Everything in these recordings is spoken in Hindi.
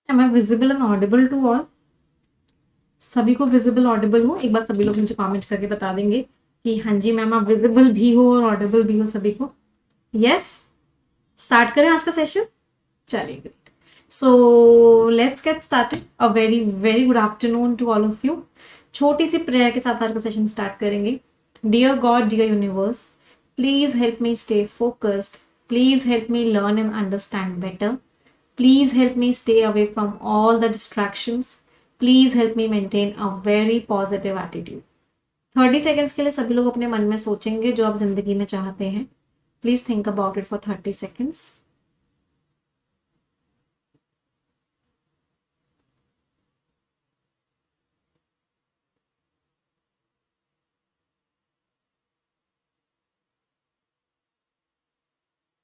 M I visible and audible to all? सभी को विजिबल ऑडिबल हो? एक बार सभी लोग मुझे कमेंट करके बता देंगे कि हाँ जी मैम आप विजिबल भी हो और ऑडिबल भी हो सभी को। यस, स्टार्ट करें आज का सेशन। चलिए great. So let's get started. A very very good afternoon to all of you. छोटी सी प्रेयर के साथ आज का सेशन स्टार्ट करेंगे। Dear God, dear universe, please help me stay focused, please help me learn and understand better, please help me stay away from all the distractions, please help me maintain a very positive attitude। 30 seconds के लिए सभी लोग अपने मन में सोचेंगे जो आप जिंदगी में चाहते हैं। Please think about it for 30 seconds.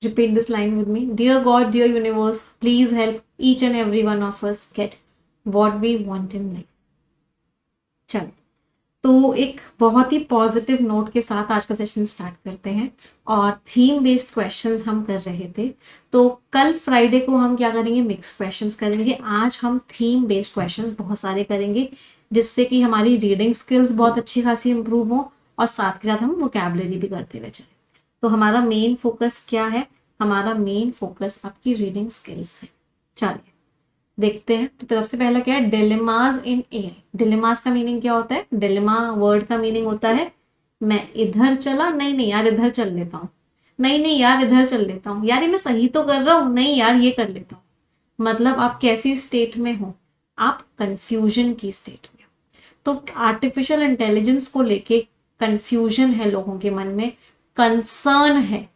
Repeat this line with me. Dear God, dear universe, please help each and every one of us get what we want in life। चलो, तो एक बहुत ही पॉजिटिव नोट के साथ आज का सेशन स्टार्ट करते हैं। और थीम बेस्ड क्वेश्चंस हम कर रहे थे, तो कल फ्राइडे को हम क्या करेंगे, मिक्स क्वेश्चंस करेंगे। आज हम थीम बेस्ड क्वेश्चंस बहुत सारे करेंगे, जिससे कि हमारी रीडिंग स्किल्स बहुत अच्छी खासी इंप्रूव हो और साथ के साथ हम वोकैबुलरी भी करते हुए चले। तो हमारा मेन फोकस क्या है? हमारा मेन फोकस आपकी रीडिंग स्किल्स है। चलिए देखते हैं। तो सबसे पहला क्या है, डिलेमाज इन एआई। डिलेमाज का मीनिंग क्या होता है? डिलेमा वर्ड का मीनिंग होता है मैं इधर चला, नहीं नहीं यार इधर चल लेता हूँ, नहीं नहीं यार इधर चल लेता हूँ, यार ये मैं सही तो कर रहा हूँ, नहीं यार ये कर लेता हूँ। मतलब आप कैसी स्टेट में हो? आप कंफ्यूजन की स्टेट में हो। तो आर्टिफिशियल इंटेलिजेंस को लेके कंफ्यूजन है लोगों के मन में, कंसर्न है,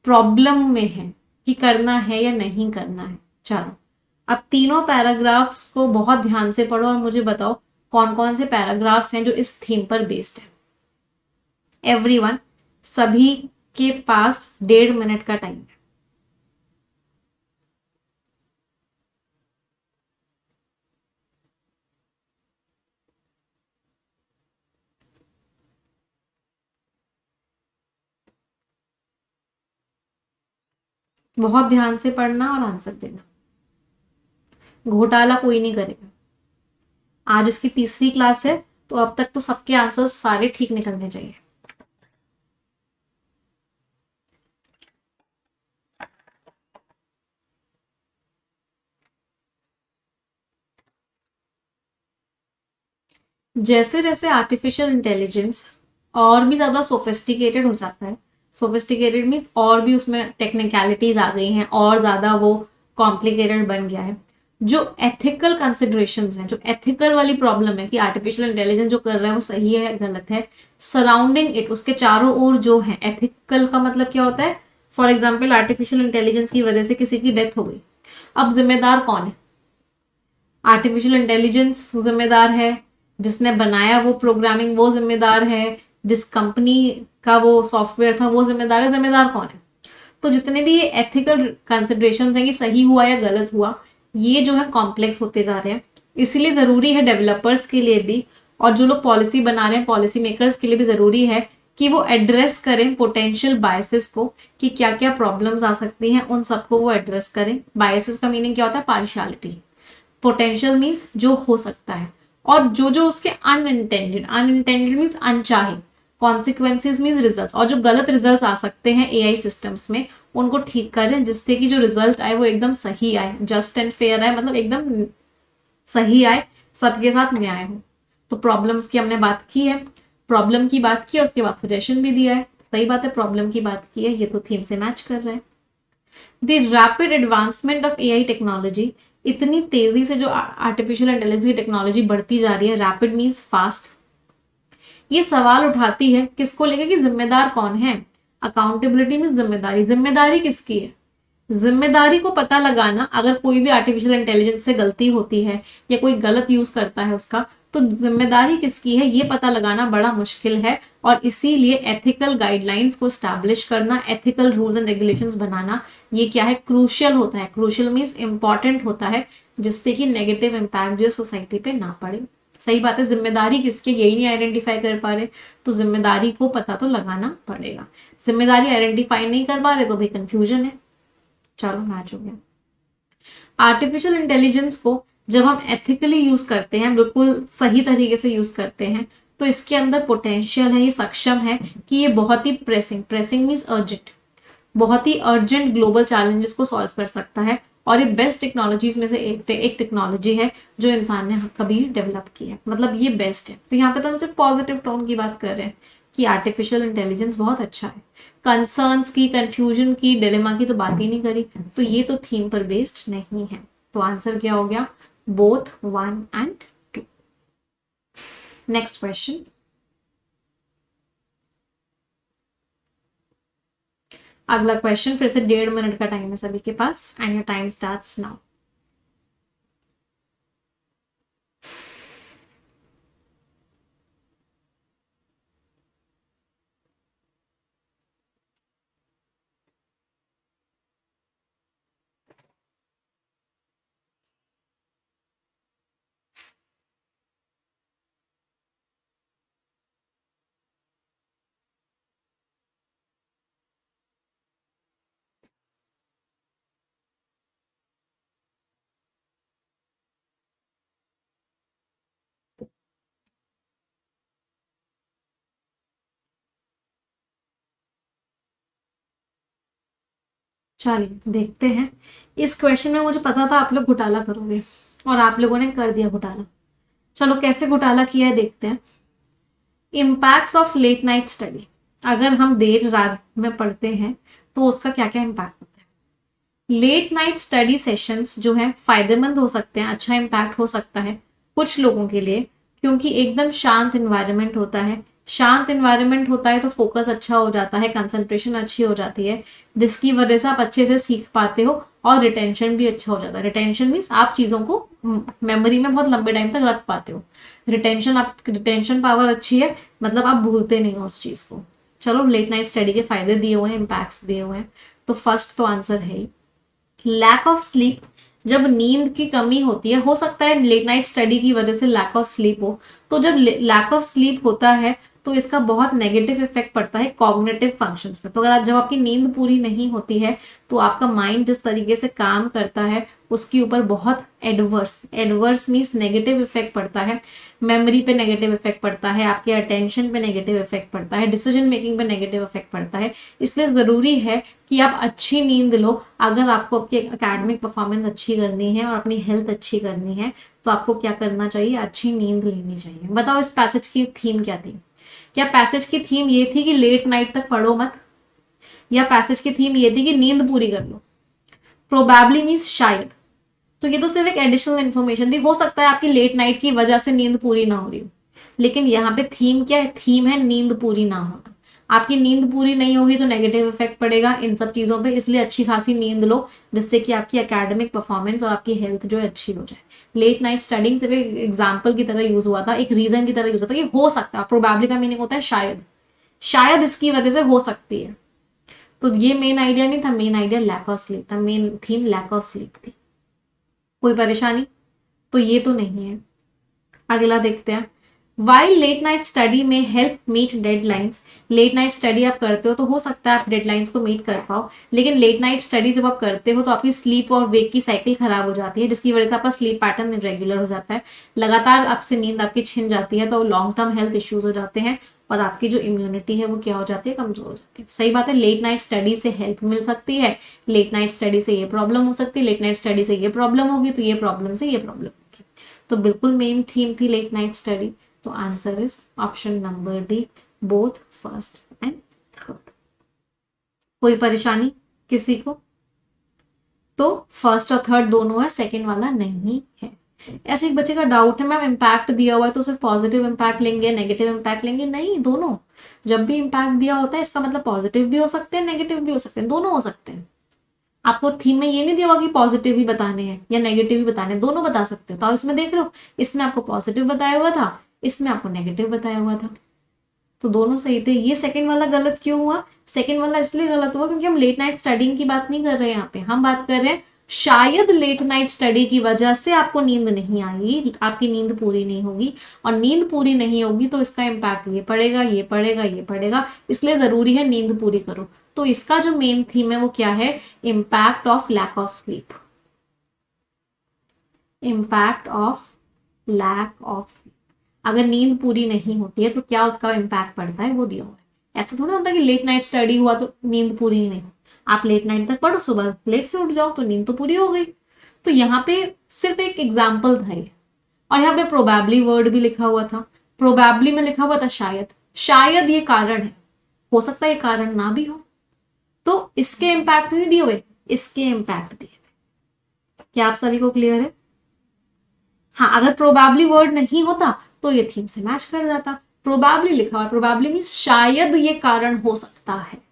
प्रॉब्लम में है कि करना है या नहीं करना है। चलो अब तीनों पैराग्राफ्स को बहुत ध्यान से पढ़ो और मुझे बताओ कौन कौन से पैराग्राफ्स हैं जो इस थीम पर बेस्ड है। एवरीवन, सभी के पास 1.5 मिनट का टाइम है। बहुत ध्यान से पढ़ना और आंसर देना, घोटाला कोई नहीं करेगा। आज इसकी तीसरी क्लास है, तो अब तक तो सबके आंसर सारे ठीक निकलने चाहिए। जैसे जैसे आर्टिफिशियल इंटेलिजेंस और भी ज्यादा सोफिस्टिकेटेड हो जाता है, सोफिस्टिकेटेड मीन्स और भी उसमें टेक्निकलिटीज आ गई हैं और ज्यादा वो कॉम्प्लिकेटेड बन गया है। जो एथिकल कंसिडरेशंस हैं, जो एथिकल वाली प्रॉब्लम है कि आर्टिफिशियल इंटेलिजेंस जो कर रहा है वो सही है गलत है, सराउंडिंग इट, उसके चारों ओर जो है, एथिकल का मतलब क्या होता है? फॉर एग्जाम्पल आर्टिफिशियल इंटेलिजेंस की वजह से किसी की डेथ हो गई, अब जिम्मेदार कौन है? आर्टिफिशियल इंटेलिजेंस जिम्मेदार है, जिसने बनाया वो प्रोग्रामिंग वो जिम्मेदार है, जिस कंपनी का वो सॉफ्टवेयर था वो जिम्मेदार है। जिम्मेदार कौन है? तो जितने भी ये एथिकल कंसिडरेशन हैं कि सही हुआ या गलत हुआ, ये जो है कॉम्प्लेक्स होते जा रहे हैं। इसीलिए जरूरी है डेवलपर्स के लिए भी और जो लोग पॉलिसी बना रहे हैं पॉलिसी मेकर्स के लिए भी जरूरी है कि वो एड्रेस करें पोटेंशियल बायसेस को, कि क्या क्या प्रॉब्लम्स आ सकती हैं उन सबको वो एड्रेस करें। बायसेस का मीनिंग क्या होता है? पार्शियलिटी। पोटेंशियल मीन्स जो हो सकता है, और जो जो उसके अनइंटेंडेड, अनइंटेंडेड मीन्स अनचाहे, कॉन्सिक्वेंसेज मीन्स रिजल्ट, और जो गलत रिजल्ट आ सकते हैं एआई सिस्टम्स में उनको ठीक करें, जिससे कि जो रिजल्ट आए वो एकदम सही आए, जस्ट एंड फेयर आए, मतलब एकदम सही आए, सबके साथ न्याय हो। तो प्रॉब्लम्स की हमने बात की है, प्रॉब्लम की बात की है, उसके बाद सजेशन भी दिया है। सही बात है, प्रॉब्लम की बात की है, ये तो थीम से मैच कर रहा है। The rapid advancement of AI technology, इतनी तेजी से जो आर्टिफिशियल इंटेलिजेंस की टेक्नोलॉजी बढ़ती जा रही है, रैपिड मीन्स फास्ट, ये सवाल उठाती है किसको लेकर कि जिम्मेदार कौन है? अकाउंटेबिलिटी मीन्स जिम्मेदारी, जिम्मेदारी किसकी है? जिम्मेदारी को पता लगाना, अगर कोई भी आर्टिफिशियल इंटेलिजेंस से गलती होती है या कोई गलत यूज करता है उसका, तो जिम्मेदारी किसकी है ये पता लगाना बड़ा मुश्किल है। और इसीलिए एथिकल गाइडलाइंस को स्टैब्लिश करना, एथिकल रूल्स एंड रेगुलेशंस बनाना, ये क्या है? क्रूशियल होता है। क्रूशियल मीन्स इंपॉर्टेंट होता है, जिससे कि नेगेटिव इंपैक्ट जो सोसाइटी पे ना पड़े। सही बात है, जिम्मेदारी किसकी यही नहीं आइडेंटिफाई कर पा रहे, तो जिम्मेदारी को पता तो लगाना पड़ेगा। जिम्मेदारी आइडेंटिफाई नहीं कर पा रहे तो भी कंफ्यूजन है। चलो मैच हो गया। आर्टिफिशियल इंटेलिजेंस को जब हम एथिकली यूज करते हैं, बिल्कुल सही तरीके से यूज करते हैं, तो इसके अंदर पोटेंशियल है, ये सक्षम है कि ये बहुत ही प्रेसिंग मीन्स अर्जेंट, बहुत ही अर्जेंट ग्लोबल चैलेंजेस को सॉल्व कर सकता है। और ये बेस्ट टेक्नोलॉजीज में से एक टेक्नोलॉजी है जो इंसान ने कभी डेवलप की है, मतलब ये बेस्ट है। तो यहाँ पे तो हम सिर्फ पॉजिटिव टोन की बात कर रहे हैं कि आर्टिफिशियल इंटेलिजेंस बहुत अच्छा है। कंसर्न्स की, कंफ्यूजन की, डिलेमा की तो बात ही नहीं करी, तो ये तो थीम पर बेस्ड नहीं है। तो आंसर क्या हो गया? Both 1 and 2। नेक्स्ट क्वेश्चन, अगला क्वेश्चन फिर से 1.5 मिनट का टाइम है सभी के पास, and your time starts now. चलिए देखते हैं। इस क्वेश्चन में मुझे पता था आप लोग घोटाला करोगे, और आप लोगों ने कर दिया घोटाला। चलो कैसे घोटाला किया है देखते हैं। Impacts of late night study, अगर हम देर रात में पढ़ते हैं तो उसका क्या क्या इम्पैक्ट होता है। लेट नाइट स्टडी सेशंस जो है फायदेमंद हो सकते हैं, अच्छा इम्पैक्ट हो सकता है कुछ लोगों के लिए, क्योंकि एकदम शांत इन्वायरमेंट होता है। शांत इन्वायरमेंट होता है तो फोकस अच्छा हो जाता है, कंसंट्रेशन अच्छी हो जाती है, जिसकी वजह से आप अच्छे से सीख पाते हो, और रिटेंशन भी अच्छा हो जाता है। रिटेंशन मीन्स आप चीज़ों को मेमोरी में बहुत लंबे टाइम तक रख पाते हो। रिटेंशन पावर अच्छी है, मतलब आप भूलते नहीं हो उस चीज़ को। चलो लेट नाइट स्टडी के फायदे दिए हुए हैं, इम्पैक्ट्स दिए हुए हैं, तो फर्स्ट तो आंसर है लैक ऑफ स्लीप। जब नींद की कमी होती है, हो सकता है लेट नाइट स्टडी की वजह से लैक ऑफ स्लीप हो, तो जब लैक ऑफ स्लीप होता है तो इसका बहुत नेगेटिव इफेक्ट पड़ता है कॉग्निटिव फंक्शंस पे। तो अगर जब आपकी नींद पूरी नहीं होती है तो आपका माइंड जिस तरीके से काम करता है उसके ऊपर बहुत एडवर्स मीन्स नेगेटिव इफेक्ट पड़ता है। मेमोरी पे नेगेटिव इफेक्ट पड़ता है, आपके अटेंशन पे नेगेटिव इफेक्ट पड़ता है, डिसीजन मेकिंग पे नेगेटिव इफेक्ट पड़ता है। इसलिए ज़रूरी है कि आप अच्छी नींद लो। अगर आपको आपकी एकेडमिक परफॉर्मेंस अच्छी करनी है और अपनी हेल्थ अच्छी करनी है तो आपको क्या करना चाहिए? अच्छी नींद लेनी चाहिए। बताओ इस पैसेज की थीम क्या थी? क्या पैसेज की थीम ये थी कि लेट नाइट तक पढ़ो मत, या पैसेज की थीम ये थी कि नींद पूरी कर लो? प्रोबेबली मीन्स शायद। तो ये तो सिर्फ एक एडिशनल इन्फॉर्मेशन थी। हो सकता है आपकी लेट नाइट की वजह से नींद पूरी ना हो रही हो, लेकिन यहाँ पे थीम क्या है? थीम है नींद पूरी ना होना। आपकी नींद पूरी नहीं होगी तो नेगेटिव इफेक्ट पड़ेगा इन सब चीज़ों पे, इसलिए अच्छी खासी नींद लो जिससे कि आपकी एकेडमिक परफॉर्मेंस और आपकी हेल्थ जो है अच्छी हो जाए। लेट नाइट स्टडिंग सिर्फ एक एग्जाम्पल की तरह यूज हुआ था, एक रीजन की तरह यूज हुआ था कि हो सकता है। प्रोबेबली का मीनिंग होता है शायद, शायद इसकी वजह से हो सकती है। तो ये मेन आइडिया नहीं था, main idea lack of sleep था, main theme lack of sleep थी। कोई परेशानी? तो ये तो नहीं है। अगला देखते हैं। वाइल लेट नाइट स्टडी में help meet deadlines. Late night study आप करते हो तो हो सकता है आप डेडलाइंस को मीट कर पाओ, लेकिन लेट नाइट स्टडी जब आप करते हो तो आपकी स्लीप और वेक की साइकिल खराब हो जाती है, जिसकी वजह से आपका स्लीप पैटर्न इरेगुलर हो जाता है। लगातार आपसे नींद आपकी छिन जाती है तो लॉन्ग टर्म हेल्थ इश्यूज हो जाते हैं, और आपकी जो इम्यूनिटी है वो क्या हो जाती है? कमजोर हो जाती है। सही बात है, लेट नाइट स्टडी से हेल्प मिल सकती है, लेट नाइट स्टडी से ये प्रॉब्लम हो सकती है, लेट नाइट स्टडी से ये प्रॉब्लम होगी, तो ये प्रॉब्लम से ये प्रॉब्लम होगी। तो बिल्कुल मेन थीम थी लेट नाइट स्टडी। तो answer is option number D, both first and third. कोई परेशानी किसी को? तो फर्स्ट और थर्ड दोनों है, सेकंड वाला नहीं है। ऐसे एक बच्चे का डाउट है, मैम इम्पैक्ट दिया हुआ है तो सिर्फ पॉजिटिव इम्पैक्ट लेंगे, नेगेटिव इम्पैक्ट लेंगे? नहीं, दोनों। जब भी इम्पैक्ट दिया होता है इसका मतलब पॉजिटिव भी हो सकते हैं, नेगेटिव भी हो सकते हैं, दोनों हो सकते हैं। आपको थीम में ये नहीं दिया हुआ कि पॉजिटिव ही बताने हैं या नेगेटिव ही बताने हैं, दोनों बता सकते हो। तो आप इसमें देख रहे हो, इसमें आपको पॉजिटिव बताया हुआ था, इसमें आपको नेगेटिव बताया हुआ था, तो दोनों सही थे। ये सेकंड वाला गलत क्यों हुआ? सेकंड वाला इसलिए गलत हुआ क्योंकि हम लेट नाइट स्टडिंग की बात नहीं कर रहे हैं यहाँ पे, हम बात कर रहे हैं शायद लेट नाइट स्टडी की वजह से आपको नींद नहीं आई, आपकी नींद पूरी नहीं होगी, और नींद पूरी नहीं होगी तो इसका इम्पैक्ट ये पड़ेगा, ये पड़ेगा, ये पड़ेगा, इसलिए जरूरी है नींद पूरी करो। तो इसका जो मेन थीम है वो क्या है? Impact of lack of sleep. Impact of lack of sleep. अगर नींद पूरी नहीं होती है तो क्या उसका इम्पैक्ट पड़ता है, वो दिया हुआ है। ऐसा थोड़ा होता है कि लेट नाइट स्टडी हुआ तो नींद पूरी नहीं। आप लेट नाइट तक पढ़ो, सुबह लेट से उठ जाओ तो नींद तो पूरी हो गई। तो यहाँ पे सिर्फ एक एग्जाम्पल था ये। और यहाँ पे प्रोबेबली वर्ड भी लिखा हुआ था, प्रोबेबली में लिखा हुआ था शायद। शायद ये कारण है, हो सकता है ये कारण ना भी हो। तो इसके इम्पैक्ट नहीं दिए हुए, इसके इम्पैक्ट दिए थे। क्या आप सभी को क्लियर है? हाँ, अगर प्रोबेबली वर्ड नहीं होता तो ये थीम से मैच कर जाता। प्रोबेबली लिखा हुआ, प्रोबेबली मींस शायद ये कारण हो सकता है।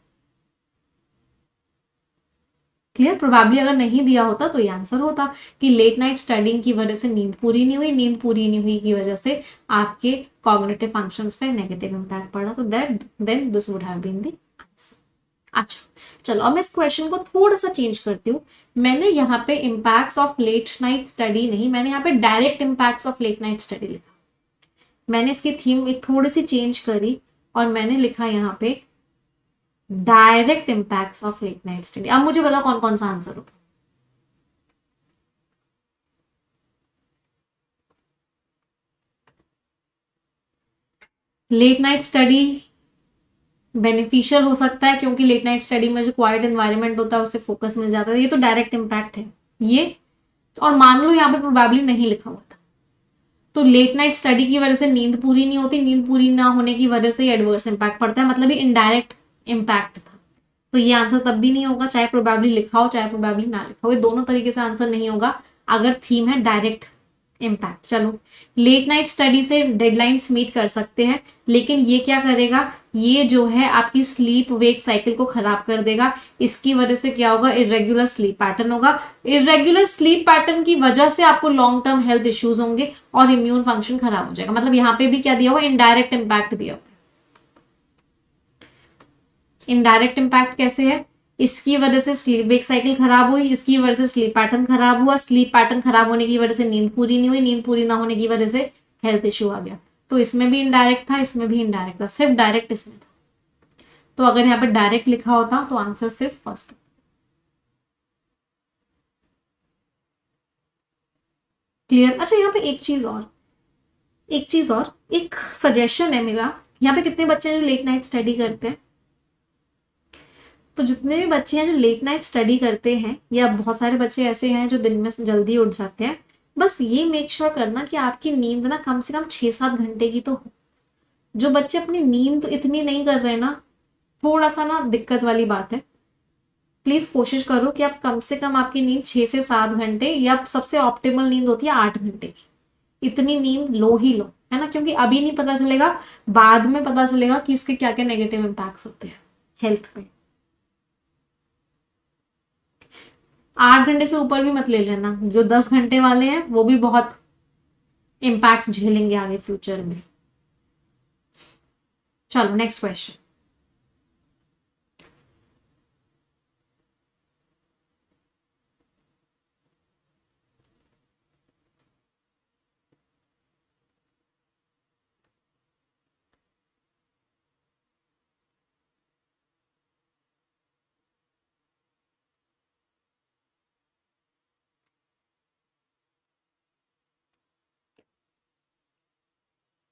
क्लियर? प्रोबेबली अगर नहीं दिया होता तो ये आंसर होता कि लेट नाइट स्टडिंग की वजह से नींद पूरी नहीं हुई, नींद पूरी नहीं हुई की वजह से आपके कॉग्निटिव फंक्शंस पे नेगेटिव इंपैक्ट पड़ा। तो that then this would have been the answer. अच्छा, चलो अब मैं इस क्वेश्चन को थोड़ा सा चेंज करती हूँ। मैंने यहाँ पे impacts of late night study नहीं, मैंने यहाँ पे direct impacts of late night study लिखा। मैंने इसकी थीम एक थोड़ी सी चेंज करी और मैंने लिखा यहाँ पे direct impacts of late night study. अब मुझे बताओ कौन कौन सा आंसर होगा। लेट नाइट स्टडी बेनिफिशियल हो सकता है क्योंकि लेट नाइट स्टडी में जो क्वाइट एनवायरनमेंट होता है उससे फोकस मिल जाता है, ये तो डायरेक्ट इम्पैक्ट है ये। और मान लो यहाँ पे प्रोबेबली नहीं लिखा हुआ था तो लेट नाइट स्टडी की वजह से नींद पूरी नहीं होती, नींद पूरी ना होने की वजह से एडवर्स इम्पैक्ट पड़ता है, मतलब ये इनडायरेक्ट इम्पैक्ट था। तो ये आंसर तब भी नहीं होगा चाहे प्रोबेबली लिखा हो चाहे प्रोबेबली ना लिखा हो, ये दोनों तरीके से आंसर नहीं होगा अगर थीम है डायरेक्ट इम्पैक्ट। चलो, लेट नाइट स्टडी से डेडलाइंस मीट कर सकते हैं, लेकिन ये क्या करेगा, ये जो है आपकी स्लीप वेक साइकिल को खराब कर देगा। इसकी वजह से क्या होगा, इरेगुलर स्लीप पैटर्न होगा। इरेगुलर स्लीप पैटर्न की वजह से आपको लॉन्ग टर्म हेल्थ इश्यूज होंगे और इम्यून फंक्शन खराब हो जाएगा। मतलब यहाँ पे भी क्या दिया हुआ, इनडायरेक्ट इम्पैक्ट दिया हुआ। इनडायरेक्ट इम्पैक्ट कैसे है, इसकी वजह से स्लीप वेक साइकिल खराब हुई, इसकी वजह से स्लीप पैटर्न खराब हुआ, स्लीप पैटर्न खराब होने की वजह से नींद पूरी नहीं हुई, नींद पूरी ना होने की वजह से हेल्थ इश्यू आ गया। तो इसमें भी इनडायरेक्ट था, इसमें भी इनडायरेक्ट था, सिर्फ डायरेक्ट इसमें था। तो अगर यहाँ पे डायरेक्ट लिखा होता तो आंसर सिर्फ फर्स्ट। क्लियर? अच्छा, यहाँ पे एक चीज और एक सजेशन है मेरा। यहाँ पे कितने बच्चे हैं जो लेट नाइट स्टडी करते हैं? तो जितने भी बच्चे हैं जो लेट नाइट स्टडी करते हैं, या बहुत सारे बच्चे ऐसे हैं जो दिन में जल्दी उठ जाते हैं, बस ये मेक श्योर करना कि आपकी नींद ना कम से कम 6-7 घंटे की तो हो। जो बच्चे अपनी नींद इतनी नहीं कर रहे ना, थोड़ा सा ना दिक्कत वाली बात है। प्लीज कोशिश करो कि आप कम से कम आपकी नींद 6 से 7 घंटे, या सबसे ऑप्टिमल नींद होती है 8 घंटे की, इतनी नींद लो ही लो, है ना। क्योंकि अभी नहीं पता चलेगा, बाद में पता चलेगा कि इसके क्या क्या नेगेटिव इम्पैक्ट्स होते हैं हेल्थ में। 8 घंटे से ऊपर भी मत ले लेना, जो 10 घंटे वाले हैं वो भी बहुत इम्पैक्ट्स झेलेंगे आगे फ्यूचर में। चलो नेक्स्ट क्वेश्चन।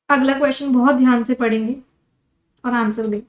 अगला क्वेश्चन बहुत ध्यान से पढ़ेंगे और आंसर दें।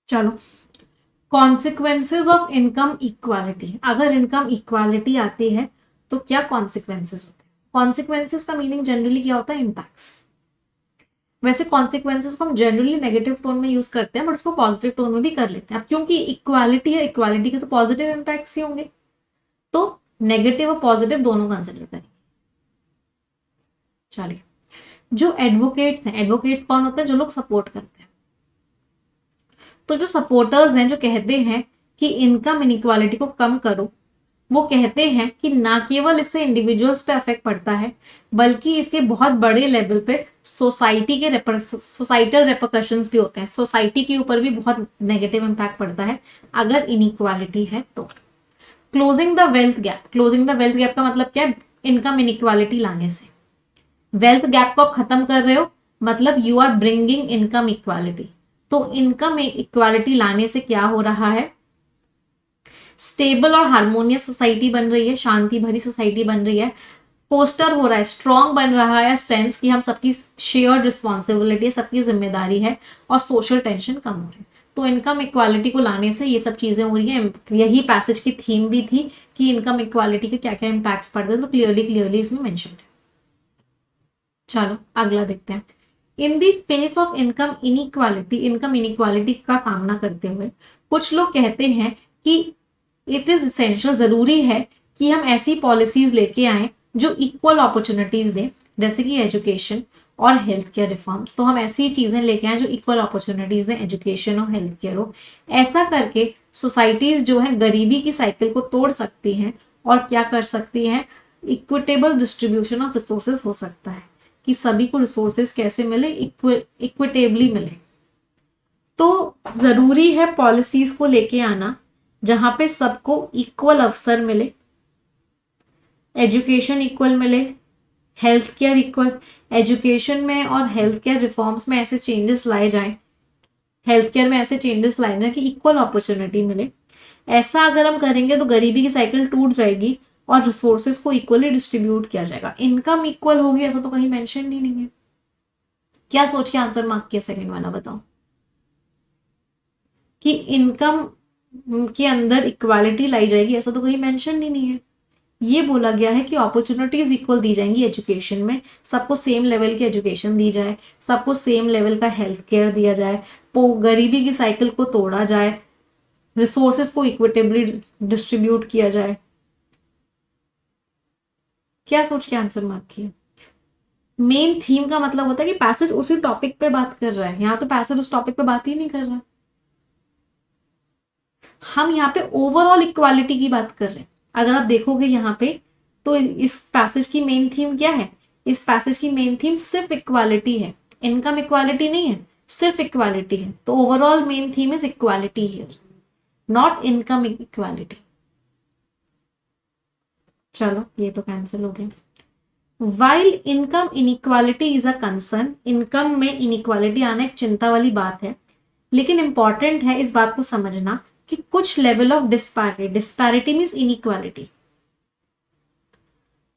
चलो, कॉन्सिक्वेंसेज ऑफ इनकम इक्वालिटी। अगर इनकम इक्वालिटी आती है तो क्या कॉन्सिक्वेंसेज होते हैं? कॉन्सिक्वेंसेज का मीनिंग जनरली क्या होता है, इम्पैक्ट्स। वैसे कॉन्सिक्वेंसेज को हम जनरली नेगेटिव टोन में यूज करते हैं, बट उसको पॉजिटिव टोन में भी कर लेते हैं। अब क्योंकि इक्वालिटी है, इक्वालिटी के तो पॉजिटिव इम्पैक्ट्स ही होंगे। तो नेगेटिव और पॉजिटिव दोनों कंसिडर करेंगे। चलिए, जो एडवोकेट्स हैं, एडवोकेट्स कौन होते हैं? जो लोग सपोर्ट करते हैं। तो जो सपोर्टर्स हैं, जो कहते हैं कि इनकम इनइक्वालिटी को कम करो, वो कहते हैं कि ना केवल इससे इंडिविजुअल्स पे अफेक्ट पड़ता है, बल्कि इसके बहुत बड़े लेवल पे सोसाइटल रेपरकशंस भी होते हैं। सोसाइटी के ऊपर भी बहुत नेगेटिव इम्पैक्ट पड़ता है अगर इनइक्वालिटी है तो। Closing the wealth gap, closing the wealth gap का मतलब क्या है? इनकम इनइक्वालिटी लाने से। वेल्थ गैप को आप खत्म कर रहे हो, मतलब you are bringing income equality. तो इनकम इक्वालिटी लाने से क्या हो रहा है? स्टेबल और हार्मोनियस सोसाइटी बन रही है, शांति भरी सोसाइटी बन रही है, पोस्टर हो रहा है, स्ट्रॉन्ग बन रहा है सेंस कि हम सबकी शेयर्ड रिस्पॉन्सिबिलिटी है, सबकी जिम्मेदारी है, और सोशल टेंशन कम हो रही है। तो इनकम इक्वालिटी को लाने से ये सब चीजें हो रही है। यही पैसेज की थीम भी थी कि इनकम इक्वालिटी के क्या क्या इम्पैक्ट्स पड़ते हैं, तो क्लियरली इसमें मेंशन है। चलो अगला देखते हैं। इन दी फेस ऑफ इनकम इनइक्वालिटी का सामना करते हुए कुछ लोग कहते हैं कि इट इज इसेंशियल, जरूरी है कि हम ऐसी पॉलिसीज लेके आए जो इक्वल अपॉर्चुनिटीज दें, जैसे कि एजुकेशन और हेल्थ केयर रिफॉर्म्स। तो हम ऐसी चीजें लेके आए जो इक्वल अपॉर्चुनिटीज दें, एजुकेशन और हेल्थ केयर हो। ऐसा करके सोसाइटीज जो है गरीबी की साइकिल को तोड़ सकती हैं और क्या कर सकती हैं? इक्विटेबल डिस्ट्रीब्यूशन ऑफ रिसोर्सेज हो सकता है कि सभी को रिसोर्सेज कैसे मिले? इक्विटेबली मिले। तो जरूरी है पॉलिसीज को लेके आना जहां पे सबको इक्वल अवसर मिले, एजुकेशन इक्वल मिले, हेल्थ केयर इक्वल। एजुकेशन में और हेल्थ केयर रिफॉर्म्स में ऐसे चेंजेस लाए जाएं, हेल्थ केयर में ऐसे चेंजेस लाए जाए कि इक्वल अपॉर्चुनिटी मिले। ऐसा अगर हम करेंगे तो गरीबी की साइकिल टूट जाएगी और रिसोर्सेज को इक्वली डिस्ट्रीब्यूट किया जाएगा। इनकम इक्वल होगी ऐसा तो कहीं मेंशन ही नहीं है। क्या सोच के आंसर मार्क किया सेकंड वाला? बताओ कि इनकम के अंदर इक्वालिटी लाई जाएगी, ऐसा तो कहीं मेंशन ही नहीं है। ये बोला गया है कि अपॉर्चुनिटीज इक्वल दी जाएंगी एजुकेशन में, सबको सेम लेवल की एजुकेशन दी जाए, सबको सेम लेवल का हेल्थ केयर दिया जाए, गरीबी की साइकिल को तोड़ा जाए, रिसोर्सेज को इक्विटेबली डिस्ट्रीब्यूट किया जाए। क्या सोच के आंसर मार्क किया? मेन थीम का मतलब होता है कि पैसेज उसी टॉपिक पे बात कर रहा है, यहां तो पैसेज उस टॉपिक पे बात ही नहीं कर रहा। हम यहाँ पे ओवरऑल इक्वालिटी की बात कर रहे हैं। अगर आप देखोगे यहाँ पे तो इस पैसेज की मेन थीम क्या है? इस पैसेज की मेन थीम सिर्फ इक्वालिटी है, इनकम इक्वालिटी नहीं है, सिर्फ इक्वालिटी है। तो overall main theme is equality here, not income equality. चलो ये तो कैंसिल हो गया। While income inequality is a concern, income में इनइक्वालिटी आना एक चिंता वाली बात है, लेकिन इंपॉर्टेंट है इस बात को समझना कि कुछ level of disparity means inequality,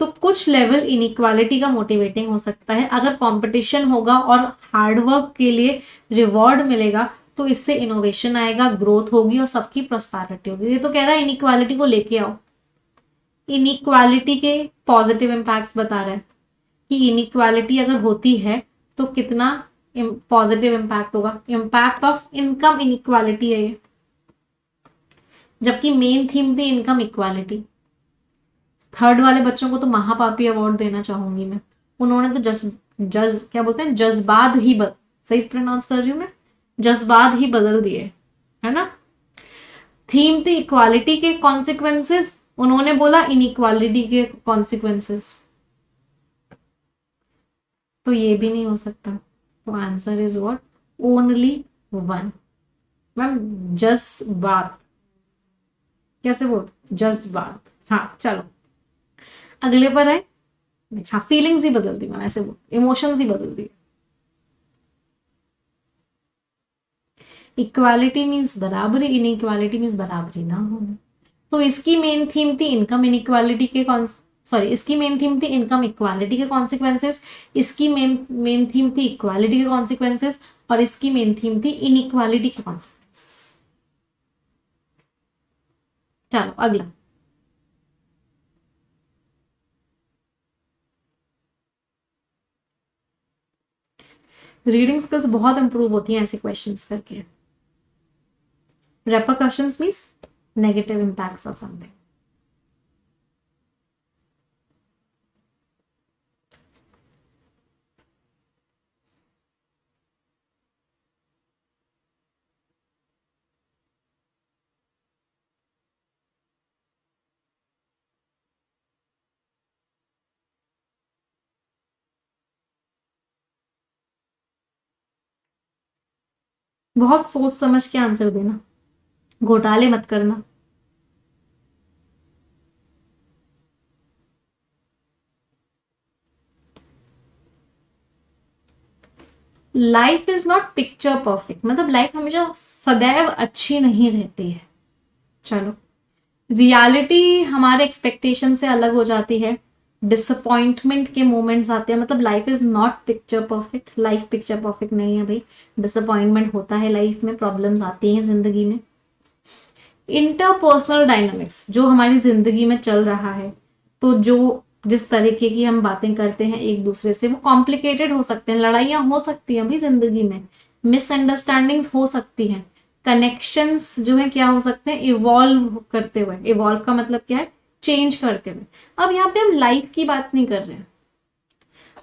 तो कुछ लेवल इनइक्वालिटी का मोटिवेटिंग हो सकता है। अगर कंपटीशन होगा और हार्डवर्क के लिए रिवॉर्ड मिलेगा तो इससे इनोवेशन आएगा, ग्रोथ होगी और सबकी प्रॉस्पेरिटी होगी। ये तो कह रहा है इनइक्वालिटी को लेके आओ। इनइक्वालिटी के पॉजिटिव इम्पैक्ट्स बता रहा है कि इनइक्वालिटी अगर होती है तो कितना पॉजिटिव इम्पैक्ट होगा। इम्पैक्ट ऑफ इनकम इनइक्वालिटी है ये, जबकि मेन थीम थी इनकम इक्वालिटी। थर्ड वाले बच्चों को तो महापापी अवार्ड देना चाहूंगी मैं, उन्होंने तो क्या बोलते हैं, जज्बात ही सही प्रोनाउंस कर रही हूं मैं, जज्बात ही बदल दिए, है ना। थीम थी इक्वालिटी के कॉन्सिक्वेंसेस, उन्होंने बोला इनइक्वालिटी के कॉन्सिक्वेंसेस, तो ये भी नहीं हो सकता। तो answer is what? Only one. Ma'am जज्बात कैसे बोल? जज्बात। हाँ चलो अगले पर है। अच्छा फीलिंग्स ही बदल दी मैंने, ऐसे बोल, इमोशंस ही बदल दिए। इक्वालिटी मीन्स बराबरी, इनइक्वालिटी मीन्स बराबरी ना होना। तो इसकी मेन थीम थी इनकम इनइक्वालिटी के इसकी मेन थीम थी इनकम इक्वालिटी के कॉन्सिक्वेंसेस, इसकी मेन थीम थी इक्वालिटी के कॉन्सिक्वेंसेस, और इसकी मेन थीम थी इनइक्वालिटी के कॉन्सिक्वेंसेस। चलो अगला। रीडिंग स्किल्स बहुत इंप्रूव होती हैं ऐसे क्वेश्चंस करके। Repercussions means negative impacts of something. बहुत सोच समझ के आंसर देना, घोटाले मत करना। Life is not picture perfect, मतलब लाइफ हमेशा सदैव अच्छी नहीं रहती है। चलो, रियलिटी हमारे एक्सपेक्टेशन से अलग हो जाती है, डिसअपॉइंटमेंट के मोमेंट्स आते हैं, मतलब life is not picture perfect, life picture perfect नहीं है भाई, डिसअपॉइंटमेंट होता है लाइफ में, प्रॉब्लम्स आती हैं जिंदगी में। इंटरपर्सनल डायनामिक्स जो हमारी जिंदगी में चल रहा है, तो जो जिस तरीके की हम बातें करते हैं एक दूसरे से, वो कॉम्प्लिकेटेड हो सकते हैं, लड़ाइयाँ हो सकती हैं भाई जिंदगी में, मिसअंडरस्टैंडिंग्स हो सकती हैं, कनेक्शंस जो है क्या हो सकते हैं, इवॉल्व करते हुए, इवॉल्व का मतलब क्या है, चेंज करते हुए। अब यहाँ पे हम लाइफ की बात नहीं कर रहे हैं,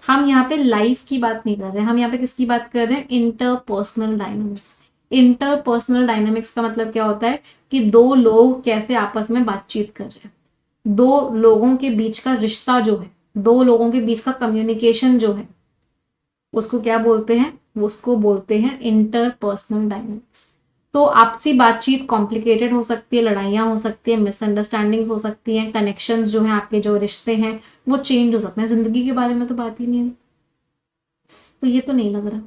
हम यहाँ पे लाइफ की बात नहीं कर रहे हैं, हम यहाँ पे किसकी बात कर रहे हैं, इंटरपर्सनल डायनामिक्स। इंटरपर्सनल डायनामिक्स का मतलब क्या होता है कि दो लोग कैसे आपस में बातचीत कर रहे हैं, दो लोगों के बीच का रिश्ता जो है, दो लोगों के बीच का कम्युनिकेशन जो है, उसको क्या बोलते हैं, उसको बोलते हैं इंटरपर्सनल डायनामिक्स। तो आपसी बातचीत कॉम्प्लिकेटेड हो सकती है, लड़ाइयाँ हो सकती है, मिसअंडरस्टैंडिंग्स हो सकती हैं, कनेक्शंस जो हैं आपके जो रिश्ते हैं वो चेंज हो सकते हैं। जिंदगी के बारे में तो बात ही नहीं है, तो ये तो नहीं लग रहा।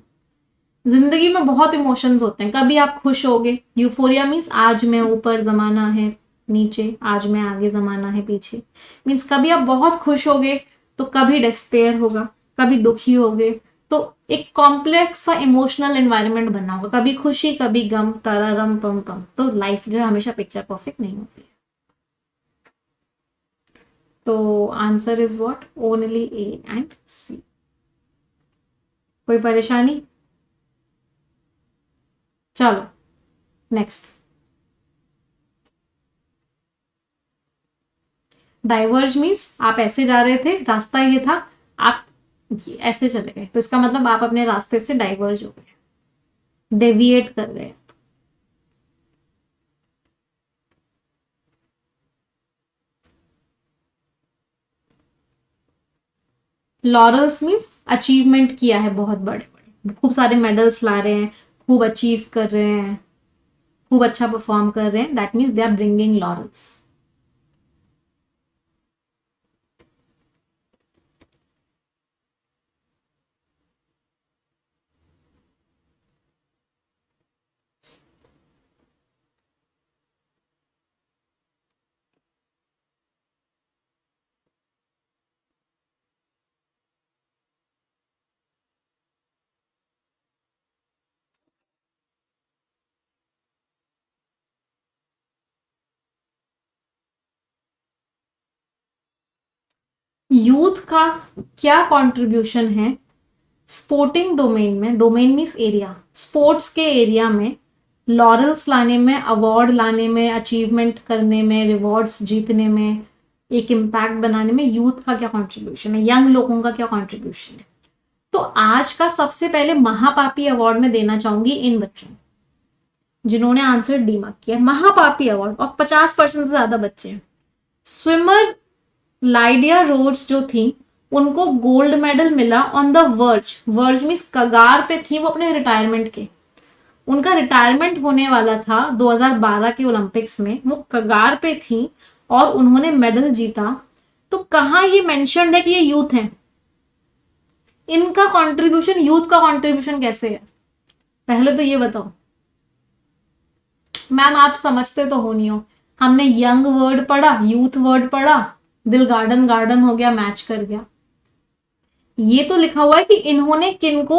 जिंदगी में बहुत इमोशंस होते हैं, कभी आप खुश होगे, यूफोरिया मीन्स आज मैं ऊपर जमाना है नीचे, आज मैं आगे जमाना है पीछे, मीन्स कभी आप बहुत खुश होगे तो कभी डिस्पेयर होगा, कभी दुखी होगे, तो एक कॉम्प्लेक्स सा इमोशनल एनवायरनमेंट बनना होगा, कभी खुशी कभी गम, तररम पम पम। तो लाइफ जो है हमेशा पिक्चर परफेक्ट नहीं होती है। तो answer is what, only A and C. कोई परेशानी? चलो नेक्स्ट। डाइवर्ज मीन्स आप ऐसे जा रहे थे, रास्ता ये था, आप ऐसे चले गए, तो इसका मतलब आप अपने रास्ते से डाइवर्ज हो गए, डेविएट कर गए। लॉरल्स मीन्स अचीवमेंट किया है बहुत बड़े बड़े, खूब सारे मेडल्स ला रहे हैं, खूब अचीव कर रहे हैं, खूब अच्छा परफॉर्म कर रहे हैं, that means they are bringing laurels. Youth का क्या कंट्रीब्यूशन है स्पोर्टिंग डोमेन में, डोमेन मीन्स एरिया, स्पोर्ट्स के एरिया में लॉरल्स लाने में, अवार्ड लाने में, अचीवमेंट करने में, रिवॉर्ड्स जीतने में, एक इम्पैक्ट बनाने में यूथ का क्या कंट्रीब्यूशन है, यंग लोगों का क्या कंट्रीब्यूशन है। तो आज का सबसे पहले महापापी अवार्ड में देना चाहूंगी इन बच्चों को जिन्होंने आंसर डी मार्क किया, महापापी अवार्ड, और 50% से ज्यादा बच्चे हैं। स्विमर लाइडिया रोड्स जो थी उनको गोल्ड मेडल मिला on the verge, verge means कगार पे थी वो अपने रिटायरमेंट के, उनका रिटायरमेंट होने वाला था 2012 के ओलंपिक्स में, वो कगार पे थी और उन्होंने मेडल जीता। तो कहाँ ये मेंशन्ड है कि ये यूथ हैं, इनका कंट्रीब्यूशन, यूथ का कंट्रीब्यूशन कैसे है, पहले तो ये बताओ। मैम आप समझते तो हो नहीं हो, हमने यंग वर्ड पढ़ा, यूथ वर्ड पढ़ा, दिल गार्डन गार्डन हो गया, मैच कर गया। ये तो लिखा हुआ है कि इन्होंने किनको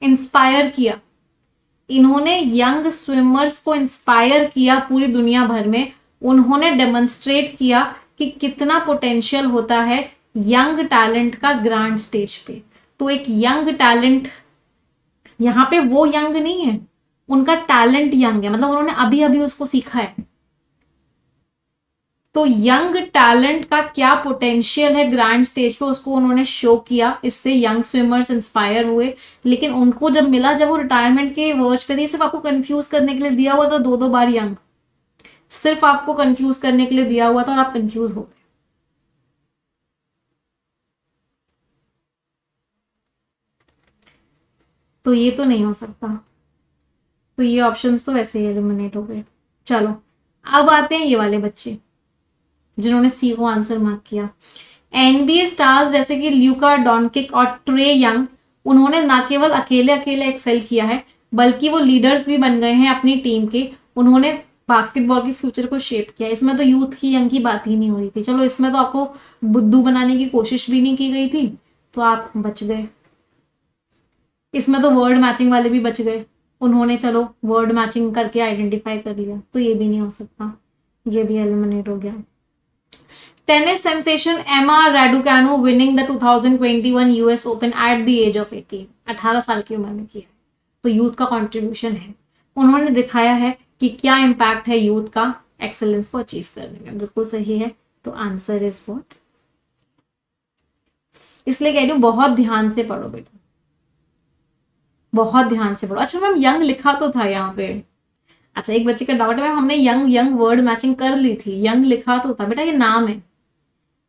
इंस्पायर किया, इन्होंने यंग स्विमर्स को इंस्पायर किया पूरी दुनिया भर में, उन्होंने डेमोन्स्ट्रेट किया कि कितना पोटेंशियल होता है यंग टैलेंट का ग्रैंड स्टेज पे। तो एक यंग टैलेंट, यहाँ पे वो यंग नहीं है, उनका टैलेंट यंग है, मतलब उन्होंने अभी अभी उसको सीखा है। तो यंग टैलेंट का क्या पोटेंशियल है ग्रैंड स्टेज पे, उसको उन्होंने शो किया, इससे यंग स्विमर्स इंस्पायर हुए। लेकिन उनको जब मिला, जब वो रिटायरमेंट के वर्ज पे थी, सिर्फ आपको कंफ्यूज करने के लिए दिया हुआ था, दो दो बार यंग, सिर्फ आपको कंफ्यूज करने के लिए दिया हुआ था और आप कंफ्यूज हो गए। तो ये तो नहीं हो सकता। तो ये ऑप्शंस तो वैसे ही एलिमिनेट हो गए। चलो अब आते हैं ये वाले बच्चे जिन्होंने सी को आंसर मार्क किया। एनबीए स्टार्स जैसे कि ल्यूका डॉनकिक और ट्रे यंग, उन्होंने ना केवल अकेले अकेले एक्सेल किया है बल्कि वो लीडर्स भी बन गए हैं अपनी टीम के। उन्होंने बास्केटबॉल के फ्यूचर को शेप किया। इसमें तो यूथ की यंग की बात ही नहीं हो रही थी। चलो इसमें तो आपको बुद्धू बनाने की कोशिश भी नहीं की गई थी तो आप बच गए। इसमें तो वर्ड मैचिंग वाले भी बच गए। उन्होंने चलो वर्ड मैचिंग करके आइडेंटिफाई कर लिया, तो ये भी नहीं हो सकता, ये भी एलिमिनेट हो गया। Tennis sensation Emma Raducanu winning the 2021 US Open at the age of 18, 18 साल की उम्र में किया। तो यूथ का कंट्रीब्यूशन है। उन्होंने दिखाया है कि क्या इम्पैक्ट है यूथ का एक्सेलेंस को अचीव करने में। बिल्कुल सही है। तो आंसर इज व्हाट। इसलिए कह रही हूं बहुत ध्यान से पढ़ो बेटा, बहुत ध्यान से पढ़ो। अच्छा मैम यंग लिखा तो था यहाँ पे। अच्छा एक बच्चे का डाउट है मैम, हमने यंग यंग वर्ड मैचिंग कर ली थी, यंग लिखा तो था बेटा, ये नाम है,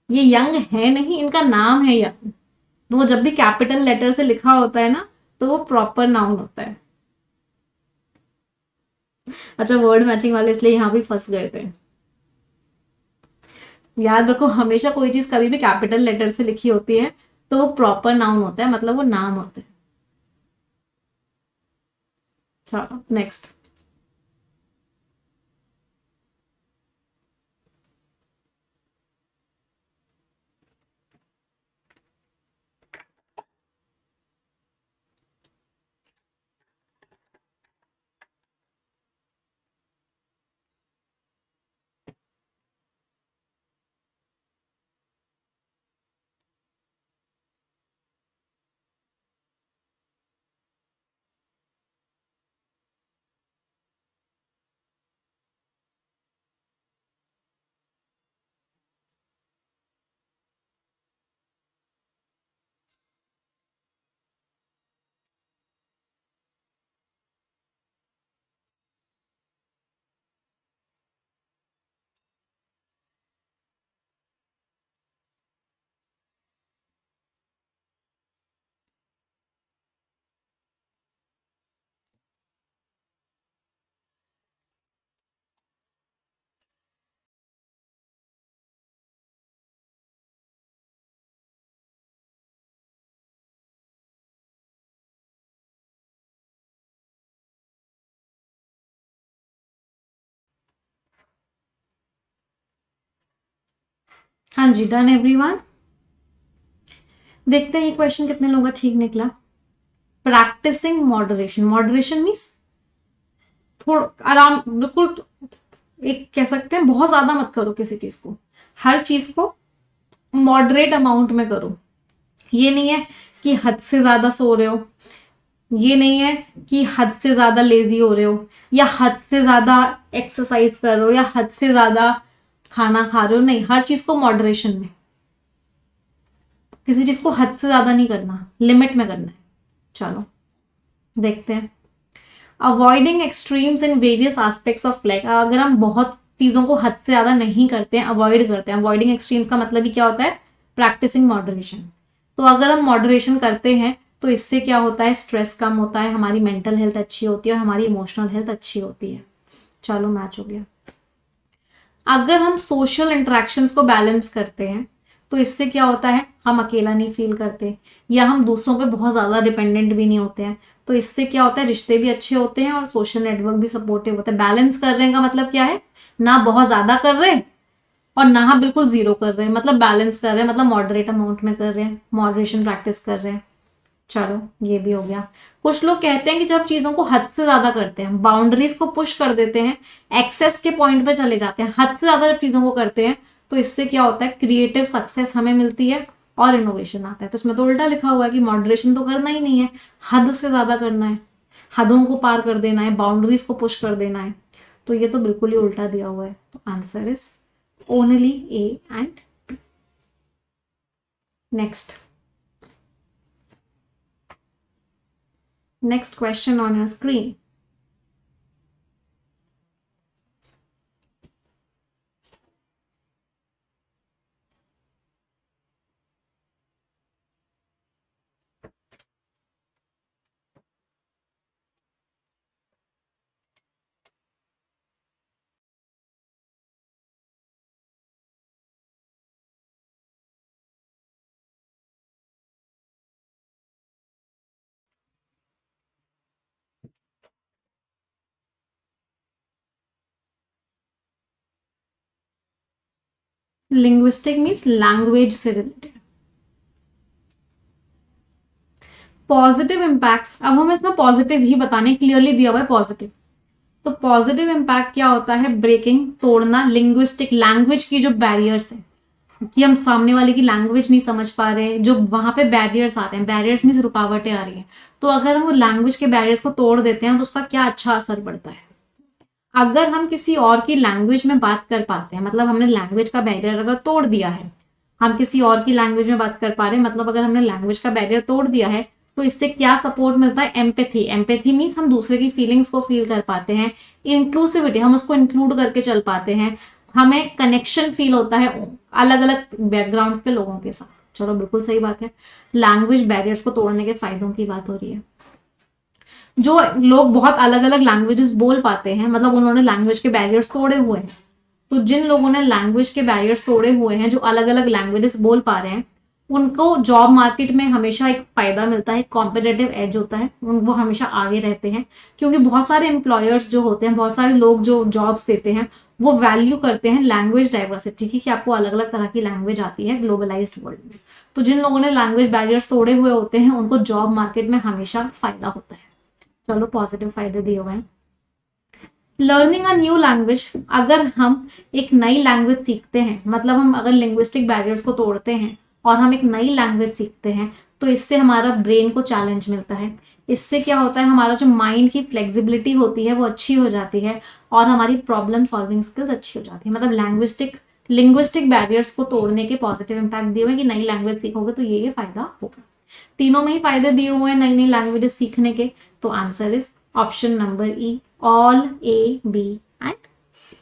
ये यंग है नहीं, इनका नाम है यंग। तो वो जब भी कैपिटल लेटर से लिखा होता है ना तो वो प्रॉपर नाउन होता है। अच्छा वर्ड मैचिंग वाले इसलिए यहाँ भी फंस गए थे। याद रखो हमेशा कोई चीज कभी भी कैपिटल लेटर से लिखी होती है तो वो प्रॉपर नाउन होता है, मतलब वो नाम होता है। चलो नेक्स्ट। हाँ जी डन एवरीवन। देखते हैं ये क्वेश्चन कितने लोगों का ठीक निकला। प्रैक्टिसिंग मॉडरेशन, मॉडरेशन मीन्स थोड़ा आराम, बिल्कुल एक कह सकते हैं बहुत ज्यादा मत करो किसी चीज को, हर चीज को मॉडरेट अमाउंट में करो। ये नहीं है कि हद से ज्यादा सो रहे हो, ये नहीं है कि हद से ज्यादा लेजी हो रहे हो, या हद से ज्यादा एक्सरसाइज कर रहे हो, या हद से ज्यादा खाना खा रहे हो। नहीं, हर चीज को मॉडरेशन में, किसी चीज को हद से ज्यादा नहीं करना, लिमिट में करना है। चलो देखते हैं। Avoiding extremes in various aspects of life, अगर हम बहुत चीजों को हद से ज्यादा नहीं करते हैं, अवॉइड करते हैं, अवॉइडिंग एक्सट्रीम्स का मतलब ही क्या होता है, प्रैक्टिसिंग मॉडरेशन। तो अगर हम मॉडरेशन करते हैं तो इससे क्या होता है, स्ट्रेस कम होता है, हमारी मेंटल हेल्थ अच्छी होती है और हमारी इमोशनल हेल्थ अच्छी होती है। चलो मैच हो गया। अगर हम सोशल इंटरेक्शंस को बैलेंस करते हैं तो इससे क्या होता है, हम अकेला नहीं फील करते, या हम दूसरों पे बहुत ज्यादा डिपेंडेंट भी नहीं होते हैं। तो इससे क्या होता है, रिश्ते भी अच्छे होते हैं और सोशल नेटवर्क भी सपोर्टिव होता है। बैलेंस कर रहे हैं का मतलब क्या है, ना बहुत ज्यादा कर रहे हैं और ना बिल्कुल जीरो कर रहे हैं, मतलब बैलेंस कर रहे हैं, मतलब मॉडरेट अमाउंट में कर रहे हैं, मॉडरेशन प्रैक्टिस कर रहे हैं। चलो ये भी हो गया। कुछ लोग कहते हैं कि जब चीजों को हद से ज्यादा करते हैं, बाउंड्रीज को पुश कर देते हैं, एक्सेस के पॉइंट पे चले जाते हैं, हद से ज्यादा जब चीजों को करते हैं तो इससे क्या होता है, क्रिएटिव सक्सेस हमें मिलती है और इनोवेशन आता है। तो इसमें तो उल्टा लिखा हुआ है कि मॉडरेशन तो करना ही नहीं है, हद से ज्यादा करना है, हदों को पार कर देना है, बाउंड्रीज को पुश कर देना है। तो ये तो बिल्कुल ही उल्टा दिया हुआ है। तो answer is only A and next. Next question on your screen. Linguistic means language से रिलेटेड। पॉजिटिव इम्पैक्ट्स, अब हम इसमें पॉजिटिव ही बताने, क्लियरली दिया हुआ है पॉजिटिव। तो पॉजिटिव इम्पैक्ट क्या होता है? ब्रेकिंग, तोड़ना लिंग्विस्टिक, लैंग्वेज की जो बैरियर्स है कि हम सामने वाले की लैंग्वेज नहीं समझ पा रहे, जो वहां पे बैरियर्स आ रहे हैं, बैरियर्स मीन्स रुकावटें आ रही हैं, तो अगर हम वो लैंग्वेज के बैरियर्स को तोड़ देते हैं तो उसका क्या अच्छा असर पड़ता है। अगर हम किसी और की लैंग्वेज में बात कर पाते हैं, मतलब हमने लैंग्वेज का बैरियर अगर तोड़ दिया है, हम किसी और की लैंग्वेज में बात कर पा रहे हैं, मतलब अगर हमने लैंग्वेज का बैरियर तोड़ दिया है, तो इससे क्या सपोर्ट मिलता है? एम्पैथी। एम्पैथी मीन्स हम दूसरे की फीलिंग्स को फील कर पाते हैं। इंक्लूसिविटी, हम उसको इंक्लूड करके चल पाते हैं, हमें कनेक्शन फील होता है अलग अलग बैकग्राउंड्स के लोगों के साथ। चलो बिल्कुल सही बात है, लैंग्वेज बैरियर्स को तोड़ने के फायदों की बात हो रही है। जो लोग बहुत अलग अलग लैंग्वेजेस बोल पाते हैं, मतलब उन्होंने लैंग्वेज के बैरियर्स तोड़े हुए हैं, तो जिन लोगों ने लैंग्वेज के बैरियर्स तोड़े हुए हैं, जो अलग अलग लैंग्वेजेस बोल पा रहे हैं, उनको जॉब मार्केट में हमेशा एक फायदा मिलता है, कॉम्पिटेटिव एज होता है, वो हमेशा आगे रहते हैं, क्योंकि बहुत सारे एम्प्लॉयर्स जो होते हैं, बहुत सारे लोग जो जॉब्स देते हैं, वो वैल्यू करते हैं लैंग्वेज डाइवर्सिटी की, कि आपको अलग अलग तरह की लैंग्वेज आती है ग्लोबलाइज्ड वर्ल्ड में। तो जिन लोगों ने लैंग्वेज बैरियर्स तोड़े हुए होते हैं, उनको जॉब मार्केट में हमेशा फायदा होता है। चलो पॉजिटिव फायदे दिए हुए हैं। लर्निंग अ न्यू लैंग्वेज, अगर हम एक नई लैंग्वेज सीखते हैं, मतलब हम अगर लिंग्विस्टिक बैरियर्स को तोड़ते हैं और हम एक नई लैंग्वेज सीखते हैं, तो इससे हमारा ब्रेन को चैलेंज मिलता है। इससे क्या होता है? हमारा जो माइंड की फ्लेक्सिबिलिटी होती है वो अच्छी हो जाती है, और हमारी प्रॉब्लम सॉल्विंग स्किल्स अच्छी हो जाती है। मतलब लिंग्विस्टिक बैरियर्स को तोड़ने के पॉजिटिव इंपैक्ट दिए हुए कि नई लैंग्वेज सीखोगे तो ये फायदा होगा। तीनों में ही फायदे दिए हुए हैं नई नई लैंग्वेजेस सीखने के, तो answer is option number E, all A, B and C.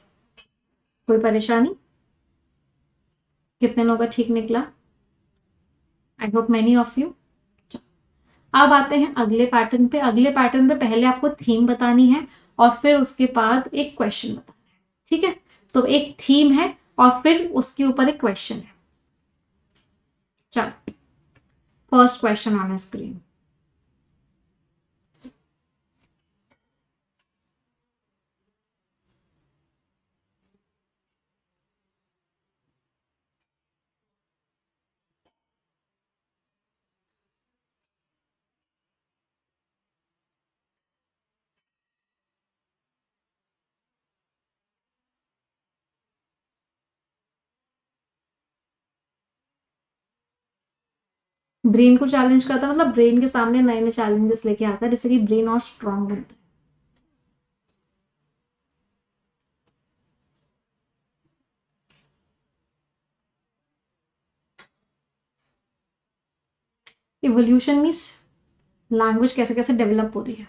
कोई परेशानी? कितने लोगों का ठीक निकला? I hope many of you. अब आते हैं अगले पैटर्न पे। अगले पैटर्न पे पहले आपको थीम बतानी है और फिर उसके बाद एक क्वेश्चन बताना है, ठीक है? तो एक थीम है और फिर उसके ऊपर एक क्वेश्चन है। चलो, first question on screen. Brain को चैलेंज करता है, मतलब ब्रेन के सामने नए नए चैलेंजेस लेके आता है, जिससे कि ब्रेन और स्ट्रांग बनता है। इवोल्यूशन मीन्स लैंग्वेज कैसे कैसे डेवलप हो रही है।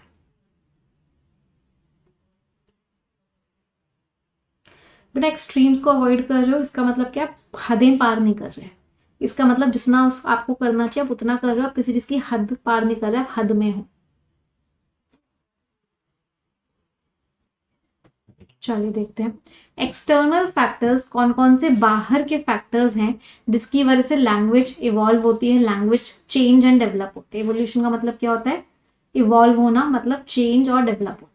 बेटा एक्सट्रीम्स को अवॉइड कर रहे हो, इसका मतलब क्या? हदें पार नहीं कर रहे। इसका मतलब जितना उस आपको करना चाहिए आप उतना कर रहे हो, आप किसी चीज की हद पार नहीं कर रहे, आप हद में हो। चलिए देखते हैं एक्सटर्नल फैक्टर्स, कौन कौन से बाहर के फैक्टर्स हैं जिसकी वजह से लैंग्वेज इवॉल्व होती है, लैंग्वेज चेंज एंड डेवलप होती है। इवोल्यूशन का मतलब क्या होता है? इवॉल्व होना, मतलब चेंज और डेवलप होना।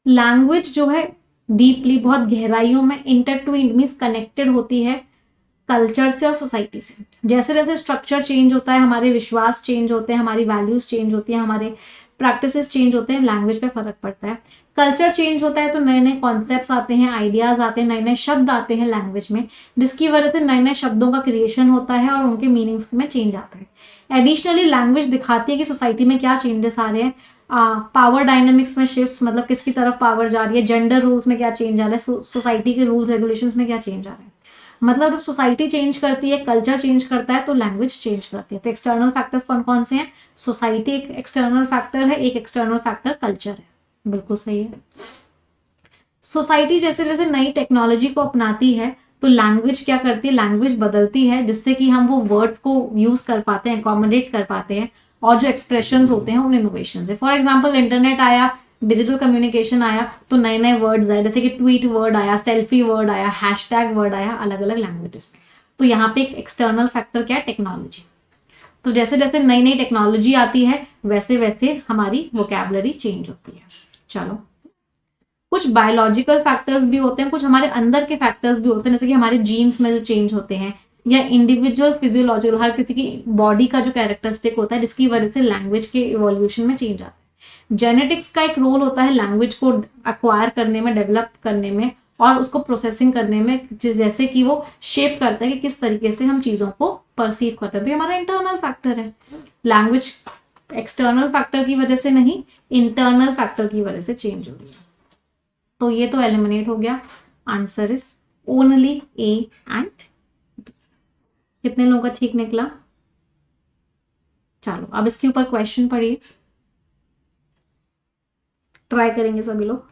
लैंग्वेज जो है डीपली, बहुत गहराइयों में इंटरट्विन्ड मीन्स कनेक्टेड होती है कल्चर से और सोसाइटी से। जैसे जैसे स्ट्रक्चर चेंज होता है, हमारे विश्वास चेंज होते हैं, हमारी वैल्यूज चेंज होती हैं, हमारे प्रैक्टिसेस चेंज होते हैं, लैंग्वेज पे फर्क पड़ता है। कल्चर चेंज होता है तो नए नए कॉन्सेप्ट्स आते हैं, आइडियाज आते हैं, नए नए शब्द आते हैं लैंग्वेज में, जिसकी वजह से नए नए शब्दों का क्रिएशन होता है और उनके मीनिंग्स में चेंज आता है। एडिशनली लैंग्वेज दिखाती है कि सोसाइटी में क्या चेंजेस आ रहे हैं, पावर डायनेमिक्स में शिफ्ट्स, मतलब किसकी तरफ पावर जा रही है, जेंडर रूल्स में क्या चेंज आ रहा है, सोसाइटी के रूल्स रेगुलेशंस में क्या चेंज आ रहा है। मतलब सोसाइटी चेंज करती है, कल्चर चेंज करता है, तो लैंग्वेज चेंज करती है। तो एक्सटर्नल फैक्टर्स कौन कौन से हैं? सोसाइटी एक एक्सटर्नल फैक्टर है, एक एक्सटर्नल फैक्टर कल्चर है। बिल्कुल सही है। सोसाइटी जैसे जैसे नई टेक्नोलॉजी को अपनाती है तो लैंग्वेज क्या करती है? लैंग्वेज बदलती है, जिससे कि हम वो वर्ड्स को यूज कर पाते हैं, अकोमोडेट कर पाते हैं, और जो एक्सप्रेशंस होते हैं उन इनोवेशन से। फॉर एग्जाम्पल इंटरनेट आया, डिजिटल कम्युनिकेशन आया, तो नए नए वर्ड्स आए, जैसे कि ट्वीट वर्ड आया, सेल्फी वर्ड आया, हैशटैग वर्ड आया, अलग अलग लैंग्वेजेस में। तो यहाँ पे एक एक्सटर्नल फैक्टर क्या है? टेक्नोलॉजी। तो जैसे जैसे नई नई टेक्नोलॉजी आती है वैसे वैसे हमारी वोकैबुलरी चेंज होती है। चलो कुछ बायोलॉजिकल फैक्टर्स भी होते हैं, कुछ हमारे अंदर के फैक्टर्स भी होते हैं, जैसे कि हमारे जीन्स में जो चेंज होते हैं, या इंडिविजुअल फिजियोलॉजिकल, हर किसी की बॉडी का जो कैरेक्टरिस्टिक होता है जिसकी वजह से लैंग्वेज के इवोल्यूशन में चेंज आता है। जेनेटिक्स का एक रोल होता है लैंग्वेज को अक्वायर करने में, डेवलप करने में और उसको प्रोसेसिंग करने में, जैसे कि वो शेप करता है कि किस तरीके से हम चीजों को परसीव करते हैं। तो ये हमारा इंटरनल फैक्टर है। लैंग्वेज एक्सटर्नल फैक्टर की वजह से नहीं, इंटरनल फैक्टर की वजह से चेंज हो रही है। तो ये तो एलिमिनेट हो गया। Answer is only A and. कितने लोगों का ठीक निकला? चलो अब इसके ऊपर क्वेश्चन पढ़िए, ट्राई करेंगे सभी लोग।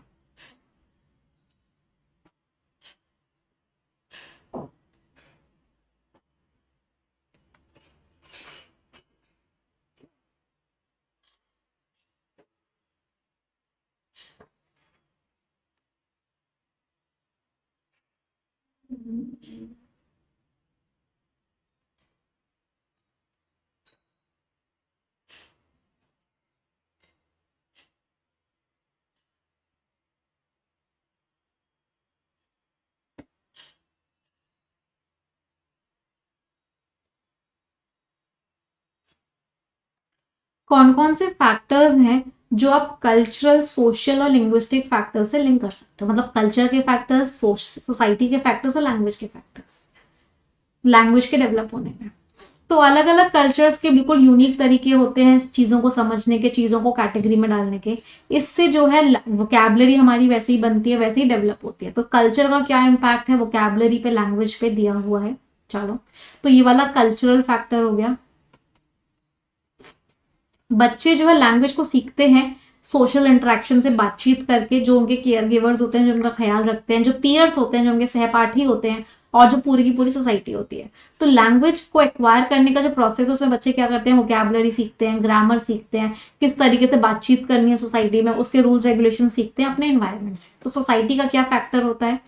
कौन कौन से फैक्टर्स हैं जो आप कल्चरल, सोशल और लिंग्विस्टिक फैक्टर्स से लिंक कर सकते हो? मतलब कल्चर के फैक्टर्स, सोसाइटी के फैक्टर्स और लैंग्वेज के फैक्टर्स, लैंग्वेज के डेवलप होने में। तो अलग अलग कल्चर्स के बिल्कुल यूनिक तरीके होते हैं चीज़ों को समझने के, चीज़ों को कैटेगरी में डालने के। इससे जो है वोकैबलरी हमारी वैसे ही बनती है, वैसे ही डेवलप होती है। तो कल्चर का क्या इम्पैक्ट है वोकैबलरी पे, लैंग्वेज पे दिया हुआ है। चलो, तो ये वाला कल्चरल फैक्टर हो गया। बच्चे जो है लैंग्वेज को सीखते हैं सोशल इंटरेक्शन से, बातचीत करके। जो उनके केयर गिवर्स होते हैं, जो उनका ख्याल रखते हैं, जो पीयर्स होते हैं, जो उनके सहपाठी होते हैं, और जो पूरी की पूरी सोसाइटी होती है। तो लैंग्वेज को एक्वायर करने का जो प्रोसेस है उसमें बच्चे क्या करते हैं, वोकैबुलरी सीखते हैं, ग्रामर सीखते हैं, किस तरीके से बातचीत करनी है सोसाइटी में, उसके रूल्स रेगुलेशन सीखते हैं अपने एनवायरमेंट से। तो सोसाइटी का क्या फैक्टर होता है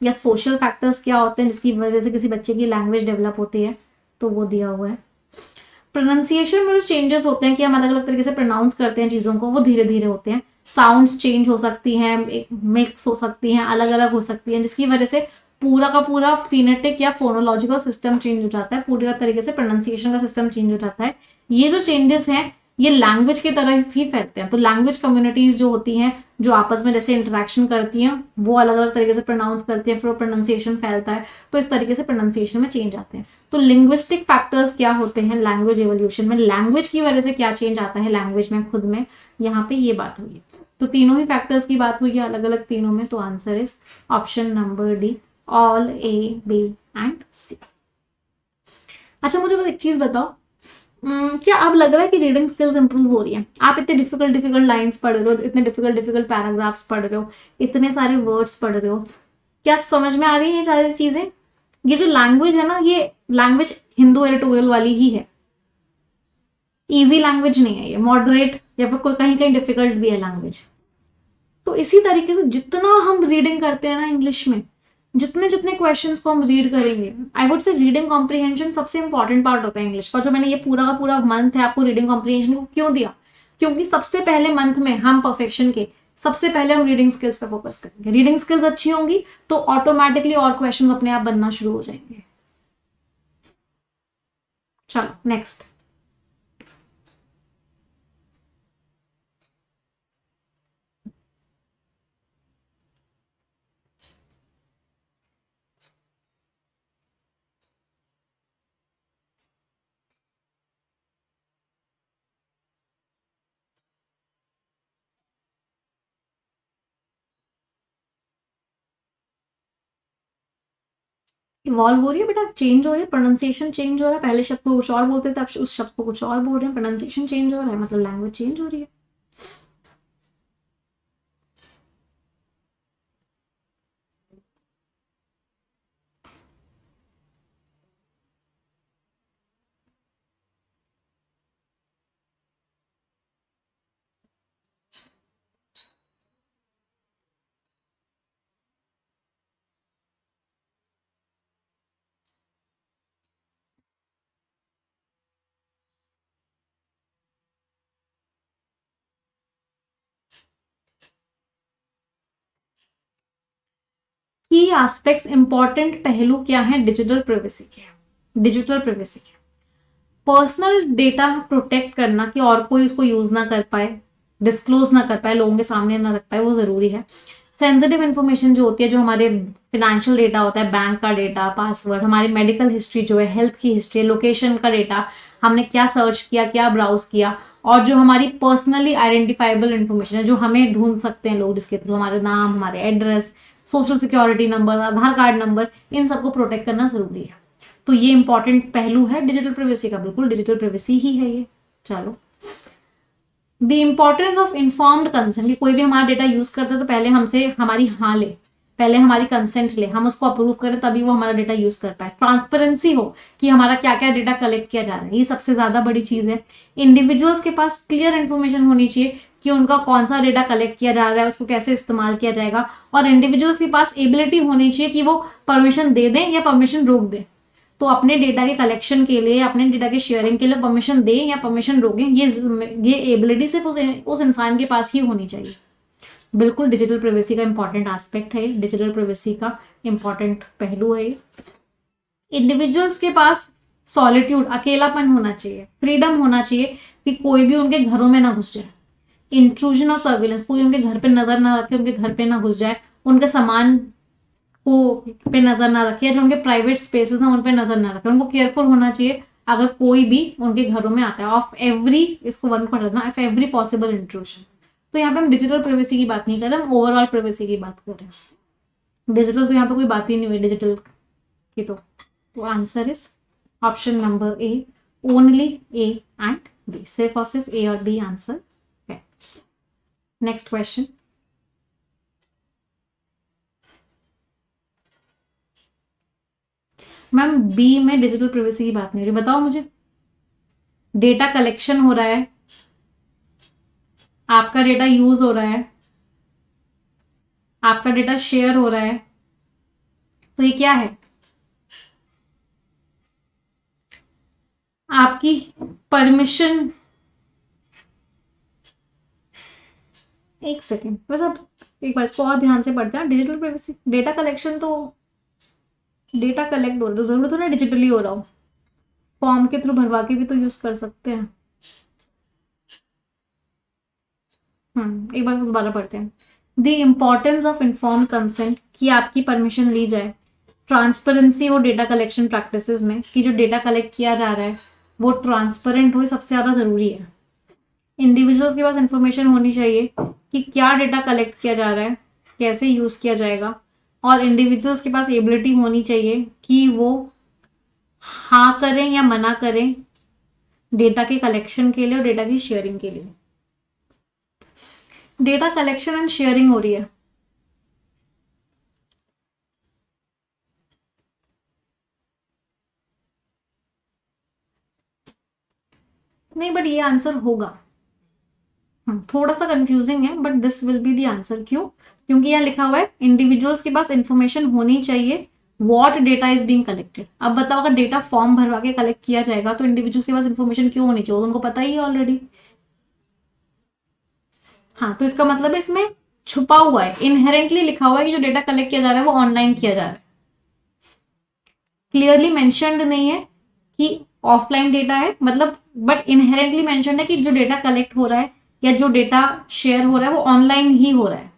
या सोशल फैक्टर्स क्या होते हैं जिसकी वजह से किसी बच्चे की लैंग्वेज डेवलप होती है, तो वो दिया हुआ है। प्रोनाउंसिएशन में जो चेंजेस होते हैं कि हम अलग अलग तरीके से प्रोनाउंस करते हैं चीज़ों को, वो धीरे धीरे होते हैं। साउंड्स चेंज हो सकती हैं, मिक्स हो सकती हैं, अलग अलग हो सकती हैं, जिसकी वजह से पूरा का पूरा फिनेटिक या फोनोलॉजिकल सिस्टम चेंज हो जाता है, पूरी तरीके से प्रोनाउंसिएशन का सिस्टम चेंज हो जाता है। ये जो चेंजेस हैं ये लैंग्वेज की तरफ ही फैलते हैं। तो लैंग्वेज कम्युनिटीज जो होती हैं, जो आपस में जैसे इंटरेक्शन करती हैं, वो अलग अलग तरीके से प्रोनाउंस करती हैं, फिर वो प्रोनाउंसिएशन फैलता है। तो इस तरीके से प्रोनाउंसिएशन में चेंज आते हैं। तो लिंग्विस्टिक फैक्टर्स क्या होते हैं लैंग्वेज एवोल्यूशन में, लैंग्वेज की वजह से क्या चेंज आता है लैंग्वेज में खुद में, यहाँ पे ये बात हुई है। तो तीनों ही फैक्टर्स की बात हुई है अलग अलग तीनों में। तो answer is option number D, all A, B and C. अच्छा मुझे बस एक चीज बताओ, क्या अब लग रहा है कि रीडिंग स्किल्स इंप्रूव हो रही है? आप इतने डिफिकल्ट डिफिकल्ट लाइंस पढ़ रहे हो, इतने डिफिकल्ट डिफिकल्ट पैराग्राफ्स पढ़ रहे हो, इतने सारे वर्ड्स पढ़ रहे हो, क्या समझ में आ रही है ये सारी चीजें? ये जो लैंग्वेज है ना, ये लैंग्वेज हिंदू एडिटोरियल वाली ही है। इजी लैंग्वेज नहीं है ये, मॉडरेट या फिर कोई कहीं कहीं डिफिकल्ट भी है लैंग्वेज। तो इसी तरीके से जितना हम रीडिंग करते हैं ना इंग्लिश में, जितने जितने क्वेश्चंस को हम रीड करेंगे, I would say reading comprehension सबसे इंपॉर्टेंट पार्ट होता है इंग्लिश का। जो मैंने ये पूरा का पूरा मंथ है आपको रीडिंग कॉम्प्रिहेंशन को क्यों दिया, क्योंकि सबसे पहले मंथ में हम परफेक्शन के सबसे पहले हम रीडिंग स्किल्स पे फोकस करेंगे। रीडिंग स्किल्स अच्छी होंगी तो ऑटोमेटिकली और क्वेश्चंस अपने आप बनना शुरू हो जाएंगे। चलो नेक्स्ट। इवॉल्व हो रही है बेटा, चेंज हो रही है, प्रोनाउंसिएशन चेंज हो रहा है। पहले शब्द को कुछ और बोलते थे, अब उस शब्द को कुछ और बोल रहे हैं। प्रोनाउंसिएशन चेंज हो रहा है मतलब लैंग्वेज चेंज हो रही है। की एस्पेक्ट्स, इंपॉर्टेंट पहलू क्या है डिजिटल प्राइवेसी के? डिजिटल प्राइवेसी के पर्सनल डेटा प्रोटेक्ट करना कि और कोई उसको यूज ना कर पाए, डिस्क्लोज ना कर पाए, लोगों के सामने ना रख पाए, वो जरूरी है। सेंसिटिव इन्फॉर्मेशन जो होती है, जो हमारे फिनेंशियल डेटा होता है, बैंक का डेटा, पासवर्ड, हमारी मेडिकल हिस्ट्री जो है, हेल्थ की हिस्ट्री, लोकेशन का डेटा, हमने क्या सर्च किया, क्या ब्राउज किया, और जो हमारी पर्सनली आइडेंटिफाइबल इन्फॉर्मेशन है, जो हमें ढूंढ सकते हैं लोग जिसके थ्रू, हमारे नाम, हमारे एड्रेस, सोशल सिक्योरिटी नंबर, आधार कार्ड नंबर, इन सबको प्रोटेक्ट करना जरूरी है। तो ये इंपॉर्टेंट पहलू है डिजिटल प्राइवेसी का, बिल्कुल डिजिटल प्राइवेसी ही है ये। चलो, the importance of informed consent, कि कोई भी हमारा डेटा यूज करता है तो पहले हमसे हमारी हाँ ले, पहले हमारी कंसेंट ले, हम उसको अप्रूव करें तभी वो हमारा डेटा यूज कर पाए। ट्रांसपेरेंसी हो कि हमारा क्या क्या डेटा कलेक्ट किया जा रहा है, ये सबसे ज्यादा बड़ी चीज है। इंडिविजुअल्स के पास क्लियर इन्फॉर्मेशन होनी चाहिए कि उनका कौन सा डेटा कलेक्ट किया जा रहा है, उसको कैसे इस्तेमाल किया जाएगा, और इंडिविजुअल्स के पास एबिलिटी होनी चाहिए कि वो परमिशन दे दें या परमिशन रोक दें। तो अपने डेटा के कलेक्शन के लिए, अपने डेटा के शेयरिंग के लिए परमिशन दें या परमिशन रोकें, ये एबिलिटी सिर्फ उस इंसान के पास ही होनी चाहिए। बिल्कुल डिजिटल प्राइवेसी का इंपॉर्टेंट एस्पेक्ट है, डिजिटल प्राइवेसी का इंपॉर्टेंट पहलू है। इंडिविजुअल्स के पास सॉलिट्यूड, अकेलापन होना चाहिए, फ्रीडम होना चाहिए कि कोई भी उनके घरों में ना घुस जाए। इंट्रूजन और सर्विलेंस, कोई उनके घर पे नजर ना रखे, उनके घर पे ना घुस जाए, उनके सामान को पे नजर ना रखे, जो उनके प्राइवेट स्पेसेस हैं उन पे नजर ना रखे। उनको केयरफुल होना चाहिए अगर कोई भी उनके घरों में आता है, ऑफ एवरी, इसको वन पढ़ लेना, ऑफ एवरी पॉसिबल इंट्रूजन। तो यहाँ पे हम डिजिटल प्राइवेसी की बात नहीं कर रहे, हम ओवरऑल प्राइवेसी की बात कर रहे हैं। डिजिटल तो यहाँ पे कोई बात ही नहीं हुई डिजिटल की। तो answer is option number A, only A and B, सिर्फ और सिर्फ ए और बी आंसर है। नेक्स्ट क्वेश्चन, मैम बी में डिजिटल प्राइवेसी की बात नहीं हो रही, बताओ मुझे। डेटा कलेक्शन हो रहा है, आपका डेटा यूज हो रहा है, आपका डेटा शेयर हो रहा है, तो ये क्या है? आपकी परमिशन, एक सेकेंड, बस अब एक बार इसको और ध्यान से पढ़ते हैं। डिजिटल प्राइवेसी, डेटा कलेक्शन, तो डेटा कलेक्ट हो रहा है तो जरूरत है ना डिजिटली हो रहा हो, फॉर्म के थ्रू भरवा के भी तो यूज कर सकते हैं। एक बार दोबारा पढ़ते हैं। The importance of inform consent, कि आपकी परमिशन ली जाए। ट्रांसपेरेंसी हो डेटा कलेक्शन प्रैक्टिसेस में, कि जो डेटा कलेक्ट किया जा रहा है वो ट्रांसपेरेंट हो, सबसे ज्यादा जरूरी है। इंडिविजुअल्स के पास इंफॉर्मेशन होनी चाहिए कि क्या डेटा कलेक्ट किया जा रहा है, कैसे यूज किया जाएगा, और इंडिविजुअल्स के पास एबिलिटी होनी चाहिए कि वो हाँ करें या मना करें डेटा के कलेक्शन के लिए और डेटा की शेयरिंग के लिए। डेटा कलेक्शन एंड शेयरिंग हो रही है, नहीं बट ये आंसर होगा। थोड़ा सा कंफ्यूजिंग है but this will be the answer. क्यों? क्योंकि यहाँ लिखा हुआ है इंडिविजुअल्स के पास इंफॉर्मेशन होनी चाहिए what data is being collected. अब बताओ, अगर डेटा फॉर्म भरवा के कलेक्ट किया जाएगा तो इंडिविजुअल्स के पास इंफॉर्मेशन क्यों होनी चाहिए? उनको पता ही है ऑलरेडी। हाँ, तो इसका मतलब है इसमें छुपा हुआ है, इनहेरेंटली लिखा हुआ है कि जो डेटा कलेक्ट किया जा रहा है वो ऑनलाइन किया जा रहा है। क्लियरली मेंशन्ड नहीं है कि ऑफलाइन डेटा है, मतलब बट इनहेरेंटली मेंशन्ड है कि जो डेटा कलेक्ट हो रहा है या जो डेटा शेयर हो रहा है वो ऑनलाइन ही हो रहा है।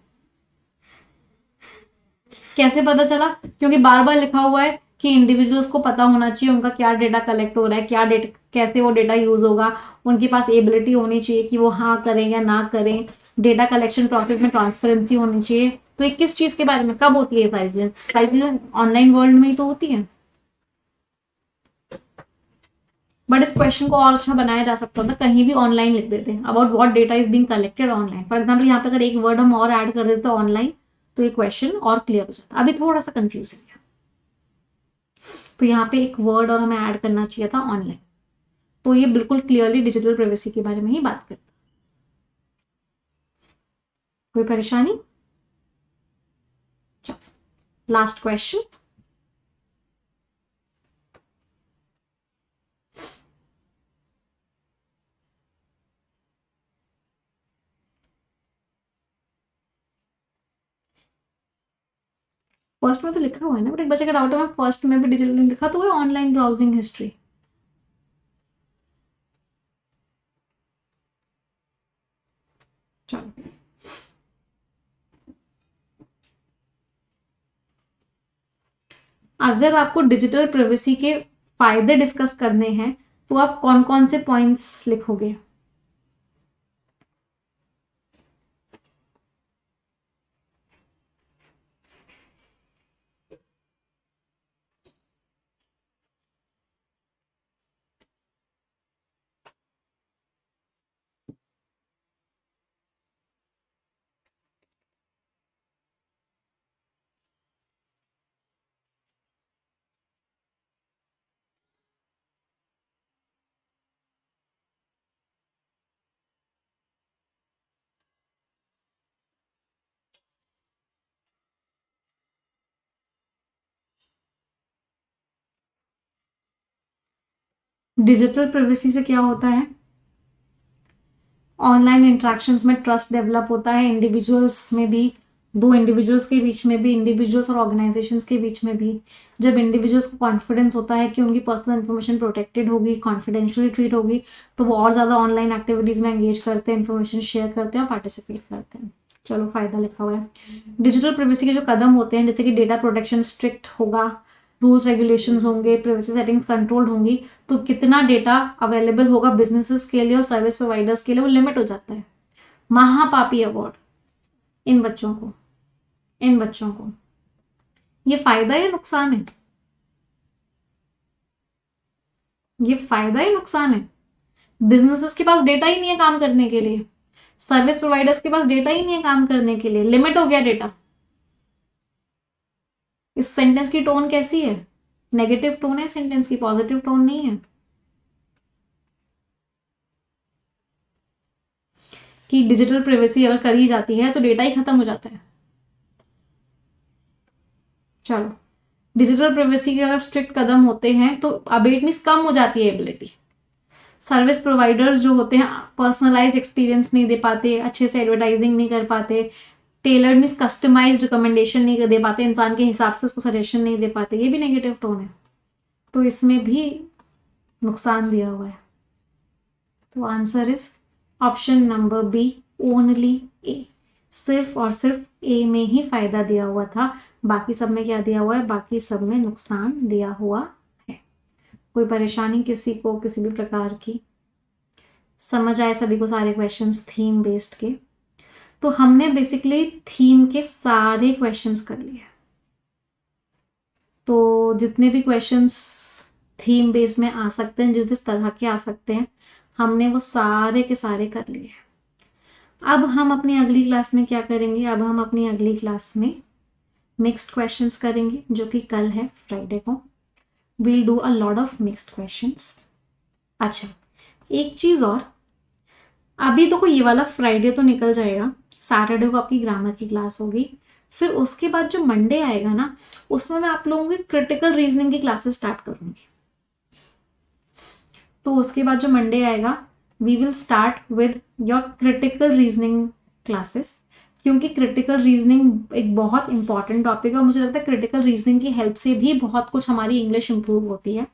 कैसे पता चला? क्योंकि बार बार लिखा हुआ है कि इंडिविजुअल्स को पता होना चाहिए उनका क्या डेटा कलेक्ट हो रहा है, क्या डेटा, कैसे वो डेटा यूज होगा, उनके पास एबिलिटी होनी चाहिए कि वो हाँ करें या ना करें, डेटा कलेक्शन प्रोसेस में ट्रांसपेरेंसी होनी चाहिए। तो ये किस चीज के बारे में, कब होती है सारी चीजें ऑनलाइन वर्ल्ड में ही तो होती है। बट इस क्वेश्चन को और अच्छा बनाया जा सकता था, कहीं भी ऑनलाइन लिख देते हैं about what data is being collected online. For example यहाँ पे अगर एक वर्ड हम और ऐड कर देते ऑनलाइन, तो ये क्वेश्चन और क्लियर हो जाता। अभी थोड़ा सा कंफ्यूजिंग है, तो यहाँ पे एक वर्ड और हमें ऐड करना चाहिए था ऑनलाइन। तो ये बिल्कुल क्लियरली डिजिटल प्राइवेसी के बारे में ही बात करता। कोई परेशानी? चलो लास्ट क्वेश्चन। फर्स्ट में तो लिखा हुआ है ना, बट एक बच्चे का डाउट है मैं फर्स्ट में भी डिजिटल लिखा तो वो ऑनलाइन ब्राउजिंग हिस्ट्री। चलो, अगर आपको डिजिटल प्राइवेसी के फायदे डिस्कस करने हैं तो आप कौन कौन से पॉइंट्स लिखोगे? डिजिटल प्राइवेसी से क्या होता है? ऑनलाइन इंट्रैक्शंस में ट्रस्ट डेवलप होता है, इंडिविजुअल्स में भी, दो इंडिविजुअल्स के बीच में भी, इंडिविजुअल्स और ऑर्गेनाइजेशंस के बीच में भी। जब इंडिविजुअल्स को कॉन्फिडेंस होता है कि उनकी पर्सनल इन्फॉर्मेशन प्रोटेक्टेड होगी, कॉन्फिडेंशियली ट्रीट होगी, तो वो और ज़्यादा ऑनलाइन एक्टिविटीज़ में एंगेज करते हैं, इन्फॉर्मेशन शेयर करते हैं और पार्टिसिपेट करते हैं। चलो, फायदा लिखा हुआ है। डिजिटल प्राइवेसी के जो कदम होते हैं, जैसे कि डेटा प्रोटेक्शन स्ट्रिक्ट होगा, रूल्स रेगुलेशंस होंगे, प्राइवेसी सेटिंग्स कंट्रोल्ड होंगी, तो कितना डेटा अवेलेबल होगा बिजनेसेस के लिए और सर्विस प्रोवाइडर्स के लिए वो लिमिट हो जाता है। महापापी अवार्ड इन बच्चों को, इन बच्चों को। ये फायदा या नुकसान है? ये फायदा या नुकसान है? बिजनेसेस के पास डेटा ही नहीं है काम करने के लिए, सर्विस प्रोवाइडर्स के पास डेटा ही नहीं है काम करने के लिए, लिमिट हो गया डेटा। इस सेंटेंस की टोन कैसी है? नेगेटिव टोन है सेंटेंस की, पॉजिटिव टोन नहीं है। कि डिजिटल प्राइवेसी अगर करी जाती है तो डेटा ही खत्म हो जाता है। चलो, डिजिटल प्राइवेसी के अगर स्ट्रिक्ट कदम होते हैं तो अबेट मीन्स कम हो जाती है एबिलिटी। सर्विस प्रोवाइडर्स जो होते हैं पर्सनलाइज्ड एक्सपीरियंस नहीं दे पाते, अच्छे से एडवर्टाइजिंग नहीं कर पाते, टेलर्ड मीन्स कस्टमाइज्ड रिकमेंडेशन नहीं दे पाते, इंसान के हिसाब से उसको सजेशन नहीं दे पाते, ये भी नेगेटिव टोन है। तो इसमें भी नुकसान दिया हुआ है। तो answer is option number B, only A. सिर्फ और सिर्फ ए में ही फायदा दिया हुआ था, बाकी सब में क्या दिया हुआ है? बाकी सब में नुकसान दिया हुआ है। कोई परेशानी किसी को किसी भी प्रकार की? समझ आए सभी को सारे क्वेश्चंस थीम बेस्ड के? तो हमने बेसिकली थीम के सारे क्वेश्चंस कर लिए। तो जितने भी क्वेश्चंस थीम बेस्ड में आ सकते हैं, जिस जिस तरह के आ सकते हैं, हमने वो सारे के सारे कर लिए। अब हम अपनी अगली क्लास में क्या करेंगे? अब हम अपनी अगली क्लास में मिक्स्ड क्वेश्चंस करेंगे, जो कि कल है फ्राइडे को। We'll do a lot of mixed questions. अच्छा, एक चीज़ और, अभी तो ये वाला फ्राइडे तो निकल जाएगा, सैटरडे को आपकी ग्रामर की क्लास होगी, फिर उसके बाद जो मंडे आएगा ना, उसमें मैं आप लोगों की क्रिटिकल रीजनिंग की क्लासेस स्टार्ट करूंगी। तो उसके बाद जो मंडे आएगा, we will start with your critical reasoning classes, क्योंकि क्रिटिकल रीजनिंग एक बहुत इंपॉर्टेंट टॉपिक है और मुझे लगता है क्रिटिकल रीजनिंग की हेल्प से भी बहुत कुछ हमारी इंग्लिश इंप्रूव होती है।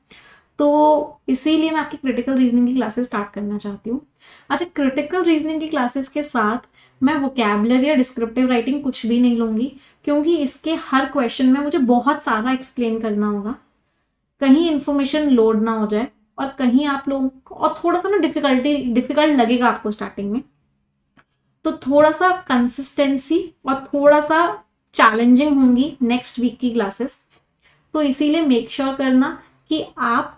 तो इसीलिए मैं आपकी क्रिटिकल रीजनिंग की क्लासेस स्टार्ट करना चाहती हूँ। अच्छा, क्रिटिकल रीजनिंग की क्लासेस के साथ मैं वोकैबुलरी या डिस्क्रिप्टिव राइटिंग कुछ भी नहीं लूंगी, क्योंकि इसके हर क्वेश्चन में मुझे बहुत सारा एक्सप्लेन करना होगा, कहीं इंफॉर्मेशन लोड ना हो जाए और कहीं आप लोग, और थोड़ा सा ना डिफिकल्ट लगेगा आपको स्टार्टिंग में, तो थोड़ा सा कंसिस्टेंसी और थोड़ा सा चैलेंजिंग होंगी नेक्स्ट वीक की क्लासेस। तो इसीलिए मेक श्योर करना कि आप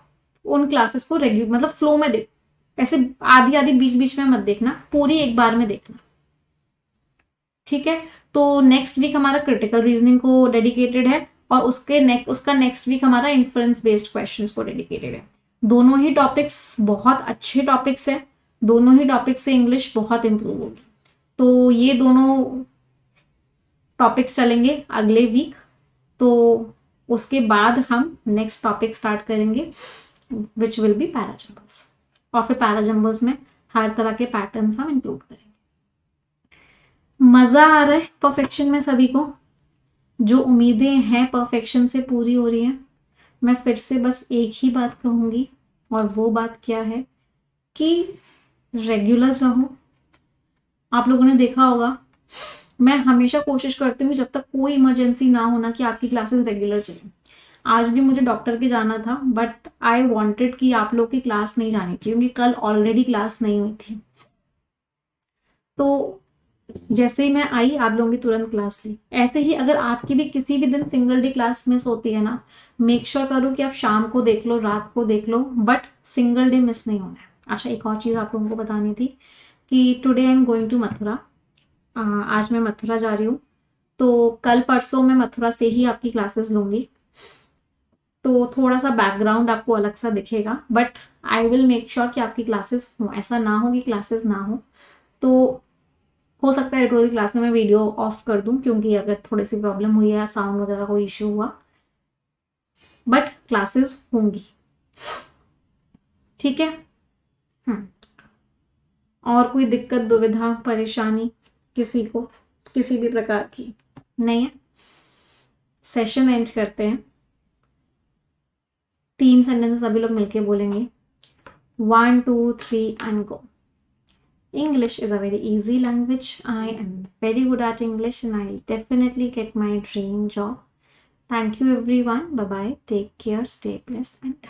उन क्लासेस को मतलब फ्लो में देखो, ऐसे आधी आधी बीच बीच में मत देखना, पूरी एक बार में देखना, ठीक है? तो नेक्स्ट वीक हमारा क्रिटिकल रीजनिंग को डेडिकेटेड है और उसका नेक्स्ट वीक हमारा इन्फ्रेंस बेस्ड क्वेश्चंस को डेडिकेटेड है। दोनों ही टॉपिक्स बहुत अच्छे टॉपिक्स हैं, दोनों ही टॉपिक्स से इंग्लिश बहुत इंप्रूव होगी। तो ये दोनों टॉपिक्स चलेंगे अगले वीक, तो उसके बाद हम नेक्स्ट टॉपिक स्टार्ट करेंगे विच विल बी पैराजम्बल्स, और फिर पैराजम्बल्स में हर तरह के पैटर्न्स हम इंक्लूड करेंगे। मजा आ रहा है परफेक्शन में सभी को? जो उम्मीदें हैं परफेक्शन से पूरी हो रही हैं। मैं फिर से बस एक ही बात कहूँगी, और वो बात क्या है कि रेगुलर रहो। आप लोगों ने देखा होगा, मैं हमेशा कोशिश करती हूँ कि जब तक कोई इमरजेंसी ना होना कि आपकी क्लासेस रेगुलर चलें। आज भी मुझे डॉक्टर के जाना था, बट आई वांटेड कि आप लोग की क्लास नहीं जानी चाहिए, क्योंकि कल ऑलरेडी क्लास नहीं हुई थी। तो जैसे ही मैं आई, आप लोगों की तुरंत क्लास ली। ऐसे ही अगर आपकी भी किसी भी दिन सिंगल डे क्लास मिस होती है ना, मेक श्योर करो कि आप शाम को देख लो, रात को देख लो, बट सिंगल डे मिस नहीं होना है। अच्छा, एक और चीज़ आप लोगों को बतानी थी कि today I am going to Mathura. आज मैं मथुरा जा रही हूँ, तो कल परसों मैं मथुरा से ही आपकी क्लासेस लूँगी। तो थोड़ा सा बैकग्राउंड आपको अलग सा दिखेगा, but I will make sure कि आपकी क्लासेस हो। ऐसा ना हो कि क्लासेस ना हो। तो हो सकता है ट्यूटोरियल क्लास में मैं वीडियो ऑफ कर दूं, क्योंकि अगर थोड़ी सी प्रॉब्लम हुई है या साउंड वगैरह कोई इशू हुआ, बट क्लासेस होंगी। ठीक है। हम्म। और कोई दिक्कत, दुविधा, परेशानी किसी को किसी भी प्रकार की नहीं है? सेशन एंड करते हैं। 3 सेंटेंसेस सभी लोग मिलके बोलेंगे। 1 2 3 and go. English is a very easy language. I am very good at English and I'll definitely get my dream job. Thank you everyone. Bye bye. Take care. Stay blessed and